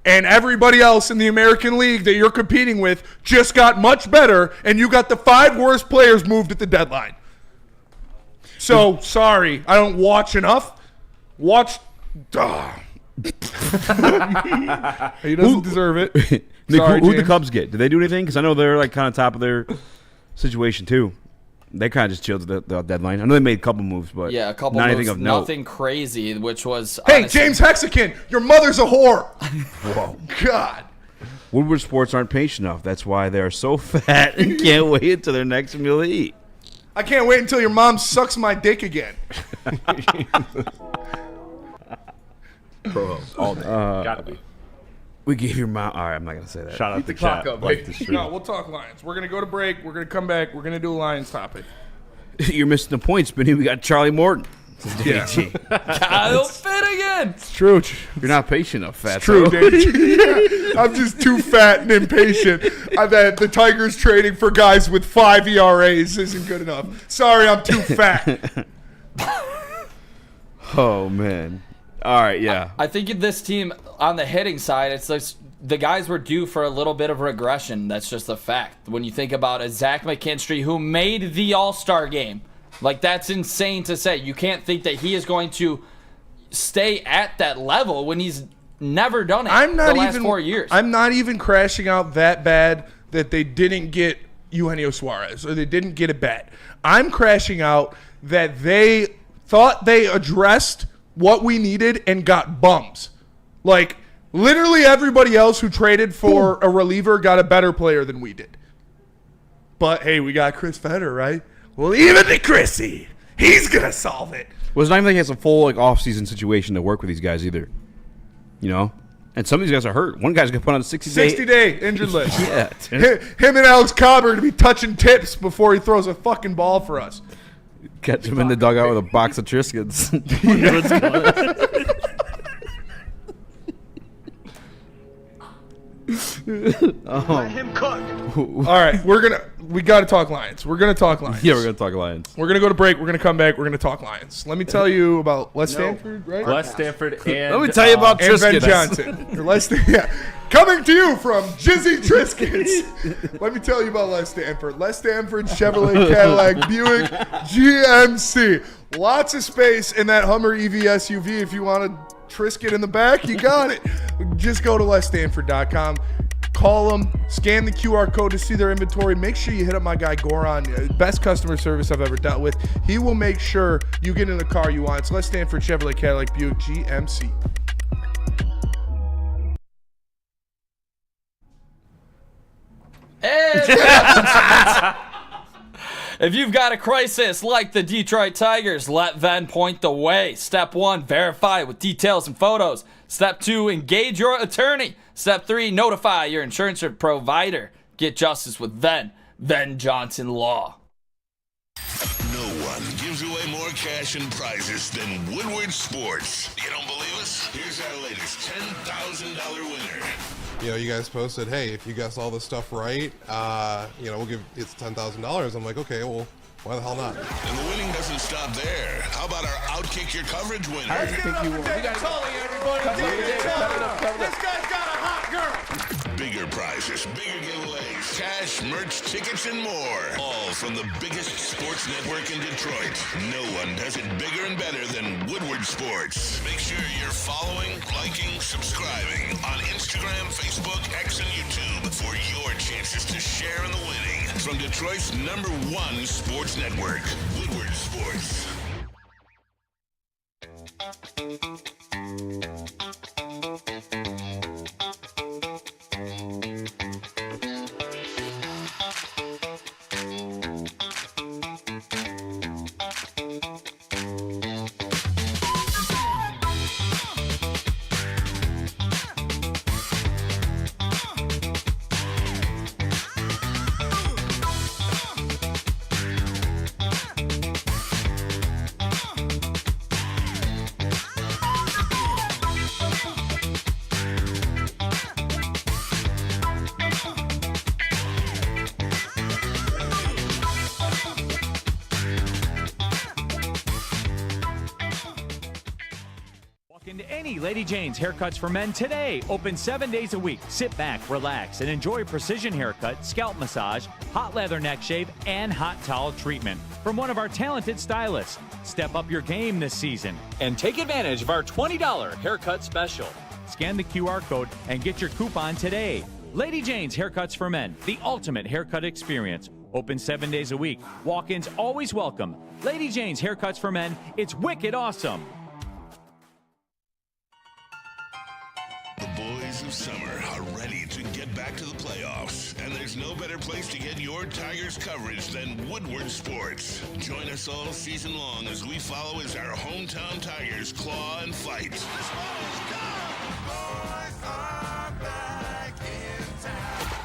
And everybody else in the American League that you're competing with just got much better, and you got the 5 worst players moved at the deadline. So, sorry, I don't watch enough. Watch. He doesn't deserve it. Nick, Sorry, who'd the James. Cubs get? Did they do anything? Because I know they're like kind of top of their situation too. They kind of just chilled the deadline. I know they made a couple moves, but Yeah, a couple not moves, anything of note. nothing crazy, which was Hey, honestly, James Hexican, your mother's a whore. Whoa. God. Woodward Sports aren't patient enough. That's why they're so fat and can't wait until their next meal to eat. I can't wait until your mom sucks my dick again. Bro, all day. Gotta be. We gave your mom. All right, I'm not gonna say that. Shout out Keep to the clock chat. up, Like baby. the stream. No, we'll talk Lions. We're going to go to break. We're going to come back. We're going to do a Lions topic. You're missing the point, Spinny. We got Charlie Morton. Yeah. Kyle Finnegan. It's true. You're not patient enough, fat. It's true, dude. Yeah, I'm just too fat and impatient. I've had the Tigers trading for guys with 5 ERAs isn't good enough. Sorry, I'm too fat. Oh man. All right, yeah. I think this team on the hitting side, it's like the guys were due for a little bit of regression. That's just a fact. When you think about a Zach McKinstry who made the All-Star game, like that's insane to say. You can't think that he is going to stay at that level when he's never done it the last 4 years. I'm not even crashing out that bad that they didn't get Eugenio Suarez or they didn't get a bat. I'm crashing out that they thought they addressed what we needed and got bums. Like, literally everybody else who traded for a reliever got a better player than we did. But, hey, we got Chris Fetter, right? Well, even to Chrissy, he's going to solve it. Well, it's not even like he has a full like off-season situation to work with these guys either. You know? And some of these guys are hurt. One guy's going to put on a 60-day injured list. Yeah. Him and Alex Cobb are going to be touching tips before he throws a fucking ball for us. Catch him in the dugout with a box of Triscuits. Let him cook. All right, we got to talk Lions. We're going to talk Lions. Yeah, we're going to talk Lions. We're going to go to break. We're going to come back. We're going to talk Lions. Let me tell you about Les Stanford, right? Les Stanford and Let me tell you about and Ben Triscuits. Johnson. Coming to you from Jizzy Triscuits. Let me tell you about Les Stanford. Les Stanford Chevrolet Cadillac Buick GMC. Lots of space in that Hummer EV SUV. If you want a Triscuit in the back, you got it. Just go to lesstanford.com. Call them, scan the QR code to see their inventory. Make sure you hit up my guy Goran. Best customer service I've ever dealt with. He will make sure you get in the car you want. It's Les Stanford Chevrolet Cadillac Buick GMC. If you've got a crisis like the Detroit Tigers, let Ven point the way. Step 1, verify with details and photos. Step 2, engage your attorney. Step 3, notify your insurance provider. Get justice with Ven Johnson Law. No one gives away more cash and prizes than Woodward Sports. You don't believe us? Here's our latest $10,000 winner. You know, you guys posted, hey, if you guess all this stuff right, we'll give it's $10,000. I'm like, okay, well, why the hell not? And the winning doesn't stop there. How about our Outkick Your Coverage winner? This guy's got a hot girl. Bigger bigger prizes, bigger giveaways, cash, merch, tickets, and more. All from the biggest sports network in Detroit. No one does it bigger and better than Woodward Sports. Make sure you're following, liking, subscribing on Instagram, Facebook, X, and YouTube for your chances to share in the winning. From Detroit's #1 sports network, Woodward Sports. Into any Lady Jane's Haircuts for Men today. Open 7 days a week. Sit back, relax, and enjoy precision haircut, scalp massage, hot leather neck shave, and hot towel treatment from one of our talented stylists. Step up your game this season and take advantage of our $20 haircut special. Scan the QR code and get your coupon today. Lady Jane's Haircuts for Men, the ultimate haircut experience. Open 7 days a week. Walk-ins always welcome. Lady Jane's Haircuts for Men. It's wicked awesome. The boys of summer are ready to get back to the playoffs, and there's no better place to get your Tigers coverage than Woodward Sports. Join us all season long as we follow as our hometown Tigers claw and fight.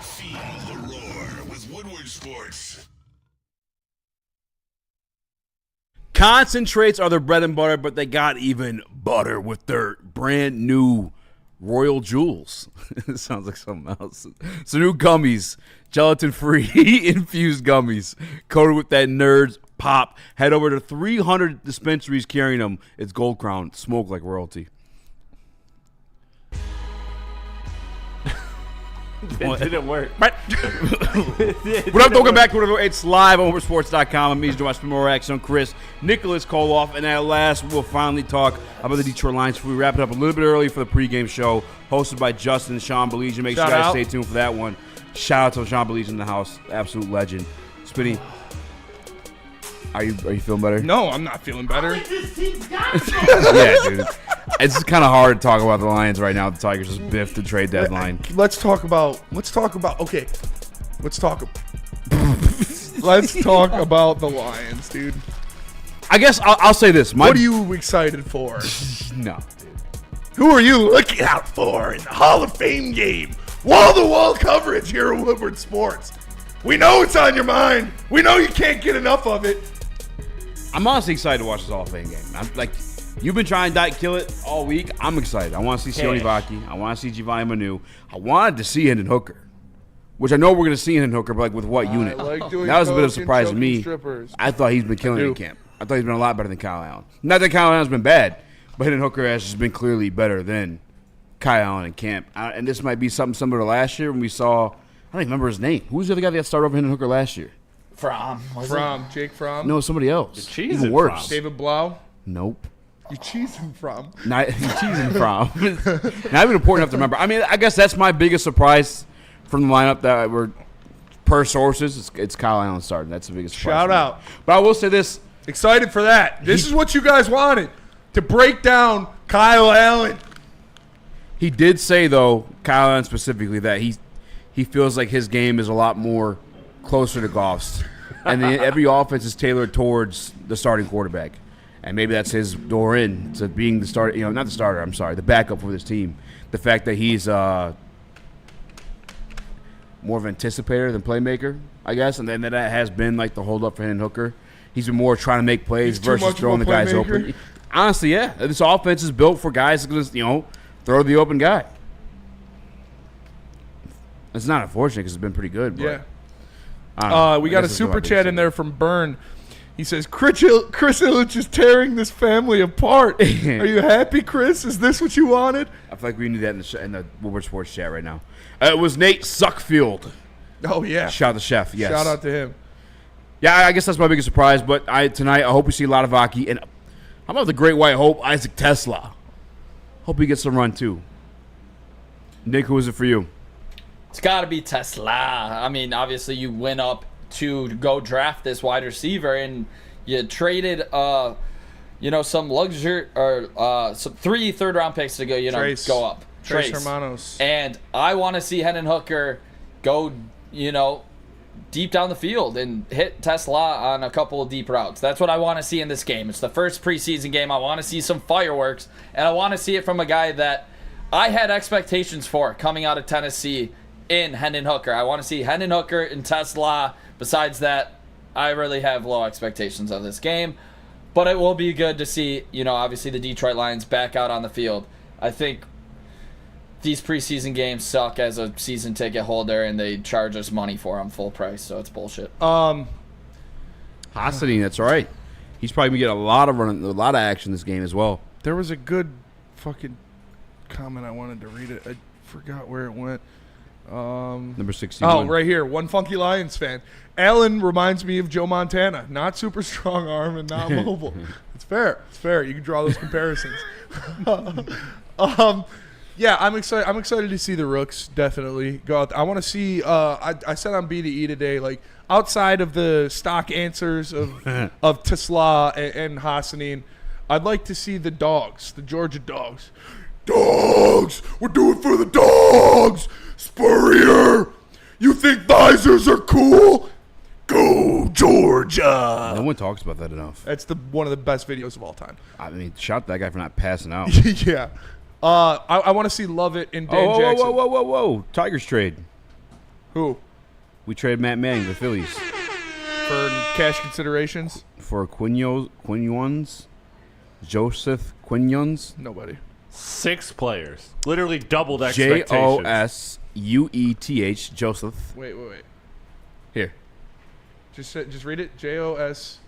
Feel the roar with Woodward Sports. Concentrates are their bread and butter, but they got even butter with their brand new Royal Jewels. It sounds like something else. So new gummies, gelatin-free infused gummies, coated with that Nerds pop. Head over to 300 dispensaries carrying them. It's Gold Crown. Smoke like royalty. It didn't work. What up, welcome back to Woodward. It's live on Woodwardsports.com. I'm Eazy, Josh Morax, I'm Chris, Nicholas Kohloff, and at last we'll finally talk about the Detroit Lions. We wrap it up a little bit early for the pregame show, hosted by Justin and Sean Belize. Make sure you guys stay tuned for that one. Shout out to Sean Belize in the house, absolute legend. Spinny, are you feeling better? No, I'm not feeling better. Yeah, dude. It's kind of hard to talk about the Lions right now. The Tigers just biffed the trade deadline. Let's talk about let's talk about the Lions, dude. I guess I'll say this. What are you excited for? No. Who are you looking out for in the Hall of Fame game? Wall-to-wall coverage here at Woodward Sports. We know it's on your mind. We know you can't get enough of it. I'm honestly excited to watch this Hall of Fame game. I'm like, you've been trying to kill it all week. I'm excited. I want to see Sione Vaki. I want to see Giovanni Manu. I wanted to see Hendon Hooker, which I know we're going to see Hendon Hooker, but like with what unit? Like doing that was a bit of a surprise to me. Strippers. I thought he's been killing it in camp. I thought he's been a lot better than Kyle Allen. Not that Kyle Allen's been bad, but Hendon Hooker has just been clearly better than Kyle Allen in camp. And this might be something similar to last year when we saw, I don't even remember his name. Who was the other guy that started over Hendon Hooker last year? Jake Fromm. No, somebody else. Even worse. David Blau. Nope. You cheesing from. Not cheesing from. Not even important enough to remember. I mean, I guess that's my biggest surprise from the lineup that were, per sources, it's Kyle Allen starting. That's the biggest surprise. Shout out. But I will say this. Excited for that. This is what you guys wanted, to break down Kyle Allen. He did say, though, Kyle Allen specifically, that he feels like his game is a lot more closer to Goff's. And every offense is tailored towards the starting quarterback. And maybe that's his door in to being the starter, not the starter, I'm sorry, the backup for this team. The fact that he's more of an anticipator than playmaker, I guess, and then that has been like the holdup for Hendon Hooker. He's been more trying to make plays versus throwing the guys open. Honestly, yeah. This offense is built for guys that can throw the open guy. It's not unfortunate because it's been pretty good. But yeah. We got a super chat in there from Byrne. He says, Chris Ilitch is tearing this family apart. Are you happy, Chris? Is this what you wanted? I feel like we need that in the Woodward Sports chat right now. It was Nate Suckfield. Oh, yeah. Shout out to Chef, yes. Shout out to him. Yeah, I guess that's my biggest surprise. But tonight, I hope we see a lot of Aki. And how about the Great White Hope, Isaac Tesla? Hope he gets some run, too. Nick, who is it for you? It's got to be Tesla. I mean, obviously, you went up to go draft this wide receiver, and you traded, some luxury or some 3 third-round picks to go, go up. Trace Hermanos. And I want to see Hendon Hooker go, deep down the field and hit Tesla on a couple of deep routes. That's what I want to see in this game. It's the first preseason game. I want to see some fireworks, and I want to see it from a guy that I had expectations for coming out of Tennessee in Hendon Hooker. I want to see Hendon Hooker and Tesla. Besides that, I really have low expectations of this game. But it will be good to see, obviously the Detroit Lions back out on the field. I think these preseason games suck as a season ticket holder, and they charge us money for them full price, so it's bullshit. Hasani, that's right. He's probably going to get a lot of action this game as well. There was a good fucking comment I wanted to read it. I forgot where it went. Number 61. Oh, right here. One funky Lions fan. Allen reminds me of Joe Montana. Not super strong arm and not mobile. It's fair. It's fair. You can draw those comparisons. Yeah, I'm excited. I'm excited to see the Rooks definitely go out. I want to see. I said on B2E today, like outside of the stock answers of Tesla and Hassanin, I'd like to see the dogs, the Georgia dogs. Dogs, we're doing for the dogs. Spurrier, you think visors are cool? Go Georgia. No one talks about that enough. That's one of the best videos of all time. I mean, shout that guy for not passing out. Yeah. I want to see Lovett and Dan Jackson. Whoa. Tigers trade. Who? We traded Matt Manning to the Phillies. For cash considerations? For Quinones. Joseph Quinones. Nobody. 6 players. Literally doubled expectations. Josueth. Joseph. Wait. Here. Just read it. JOS.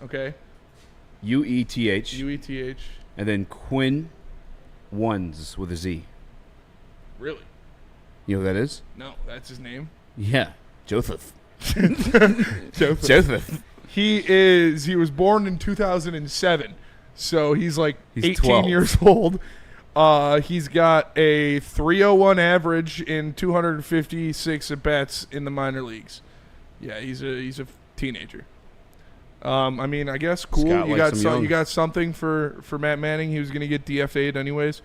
Okay. UETH. And then Quinn Ones with a Z. Really? You know who that is? No, that's his name. Yeah. Joseph. Joseph. He was born in 2007. So he's 18 12. years old. He's got a 301 average in 256 at-bats in the minor leagues. Yeah, he's a teenager. I mean, I guess cool. You got something for Matt Manning. He was going to get DFA'd anyways.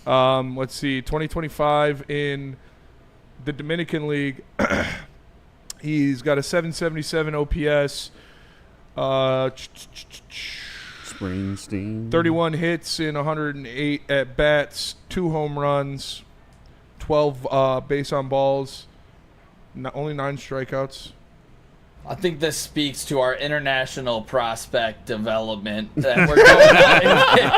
Let's see, 2025 in the Dominican League. He's got a 777 OPS. Springsteen. 31 hits in 108 at bats, 2 home runs, 12 base on balls, only 9 strikeouts. I think this speaks to our international prospect development that we're going on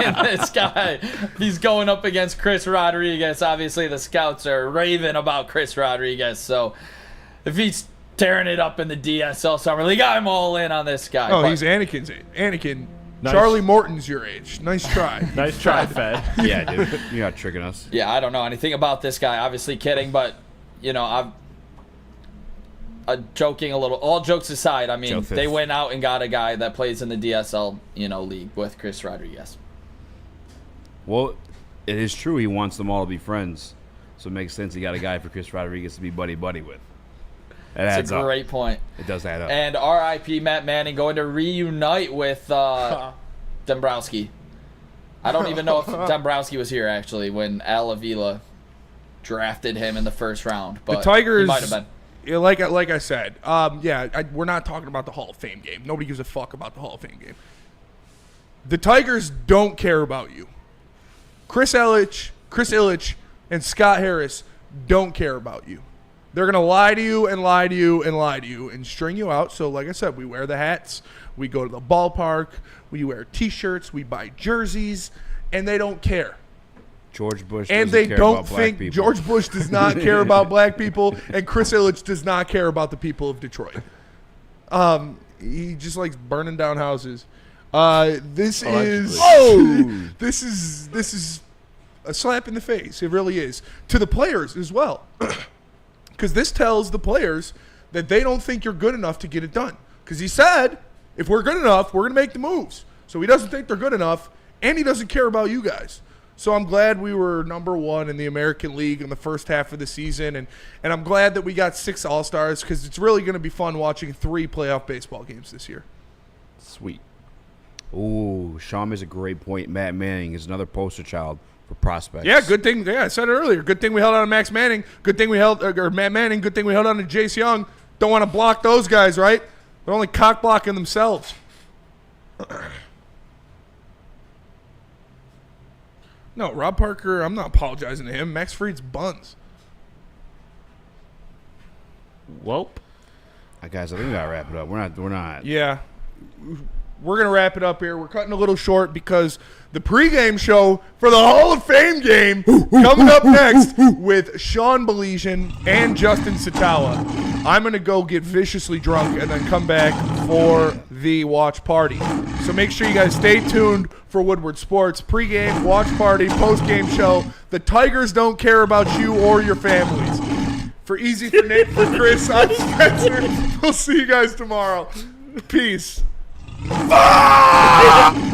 in this guy. He's going up against Chris Rodriguez. Obviously, the scouts are raving about Chris Rodriguez. So if he's tearing it up in the DSL Summer League, I'm all in on this guy. Oh, he's Anakin's age. Anakin. Nice. Charlie Morton's your age. Nice try. Nice try, Fed. Yeah, dude. You're not tricking us. Yeah, I don't know anything about this guy. Obviously kidding, but, I'm joking a little. All jokes aside, I mean, they went out and got a guy that plays in the DSL, league with Chris Rodriguez. Well, it is true he wants them all to be friends. So it makes sense he got a guy for Chris Rodriguez to be buddy-buddy with. That's a great point. It does add up. And R.I.P. Matt Manning going to reunite with Dombrowski. I don't even know if Dombrowski was here, actually, when Al Avila drafted him in the first round. But the Tigers, he might have been. Like I said, we're not talking about the Hall of Fame game. Nobody gives a fuck about the Hall of Fame game. The Tigers don't care about you. Chris Ilitch, and Scott Harris don't care about you. They're going to lie to you and lie to you and lie to you and string you out. So, like I said, we wear the hats. We go to the ballpark. We wear T-shirts. We buy jerseys. And they don't care. George Bush and they don't think George Bush does not care about black people, and Chris Ilitch does not care about the people of Detroit. He just likes burning down houses. This is a slap in the face. It really is. To the players as well. Because this tells the players that they don't think you're good enough to get it done. Because he said, if we're good enough, we're going to make the moves. So he doesn't think they're good enough, and he doesn't care about you guys. So I'm glad we were number 1 in the American League in the first half of the season, and I'm glad that we got 6 All-Stars because it's really going to be fun watching 3 playoff baseball games this year. Sweet. Ooh, Sean is a great point. Matt Manning is another poster child for prospects. Yeah, good thing. Yeah, I said it earlier. Good thing we held on to Max Manning. Good thing we held or Matt Manning. Good thing we held on to Jace Young. Don't want to block those guys, right? They're only cock blocking themselves. No, Rob Parker, I'm not apologizing to him. Max Fried's buns. Welp. Guys, I think we got to wrap it up. We're not. Yeah. We're going to wrap it up here. We're cutting a little short because the pregame show for the Hall of Fame game coming up next with Sean Belizean and Justin Satawa. I'm going to go get viciously drunk and then come back for the watch party. So make sure you guys stay tuned for Woodward Sports. Pregame, watch party, postgame show. The Tigers don't care about you or your families. For Eazy, for Nate, for Chris, I'm Spencer. We'll see you guys tomorrow. Peace. Ah!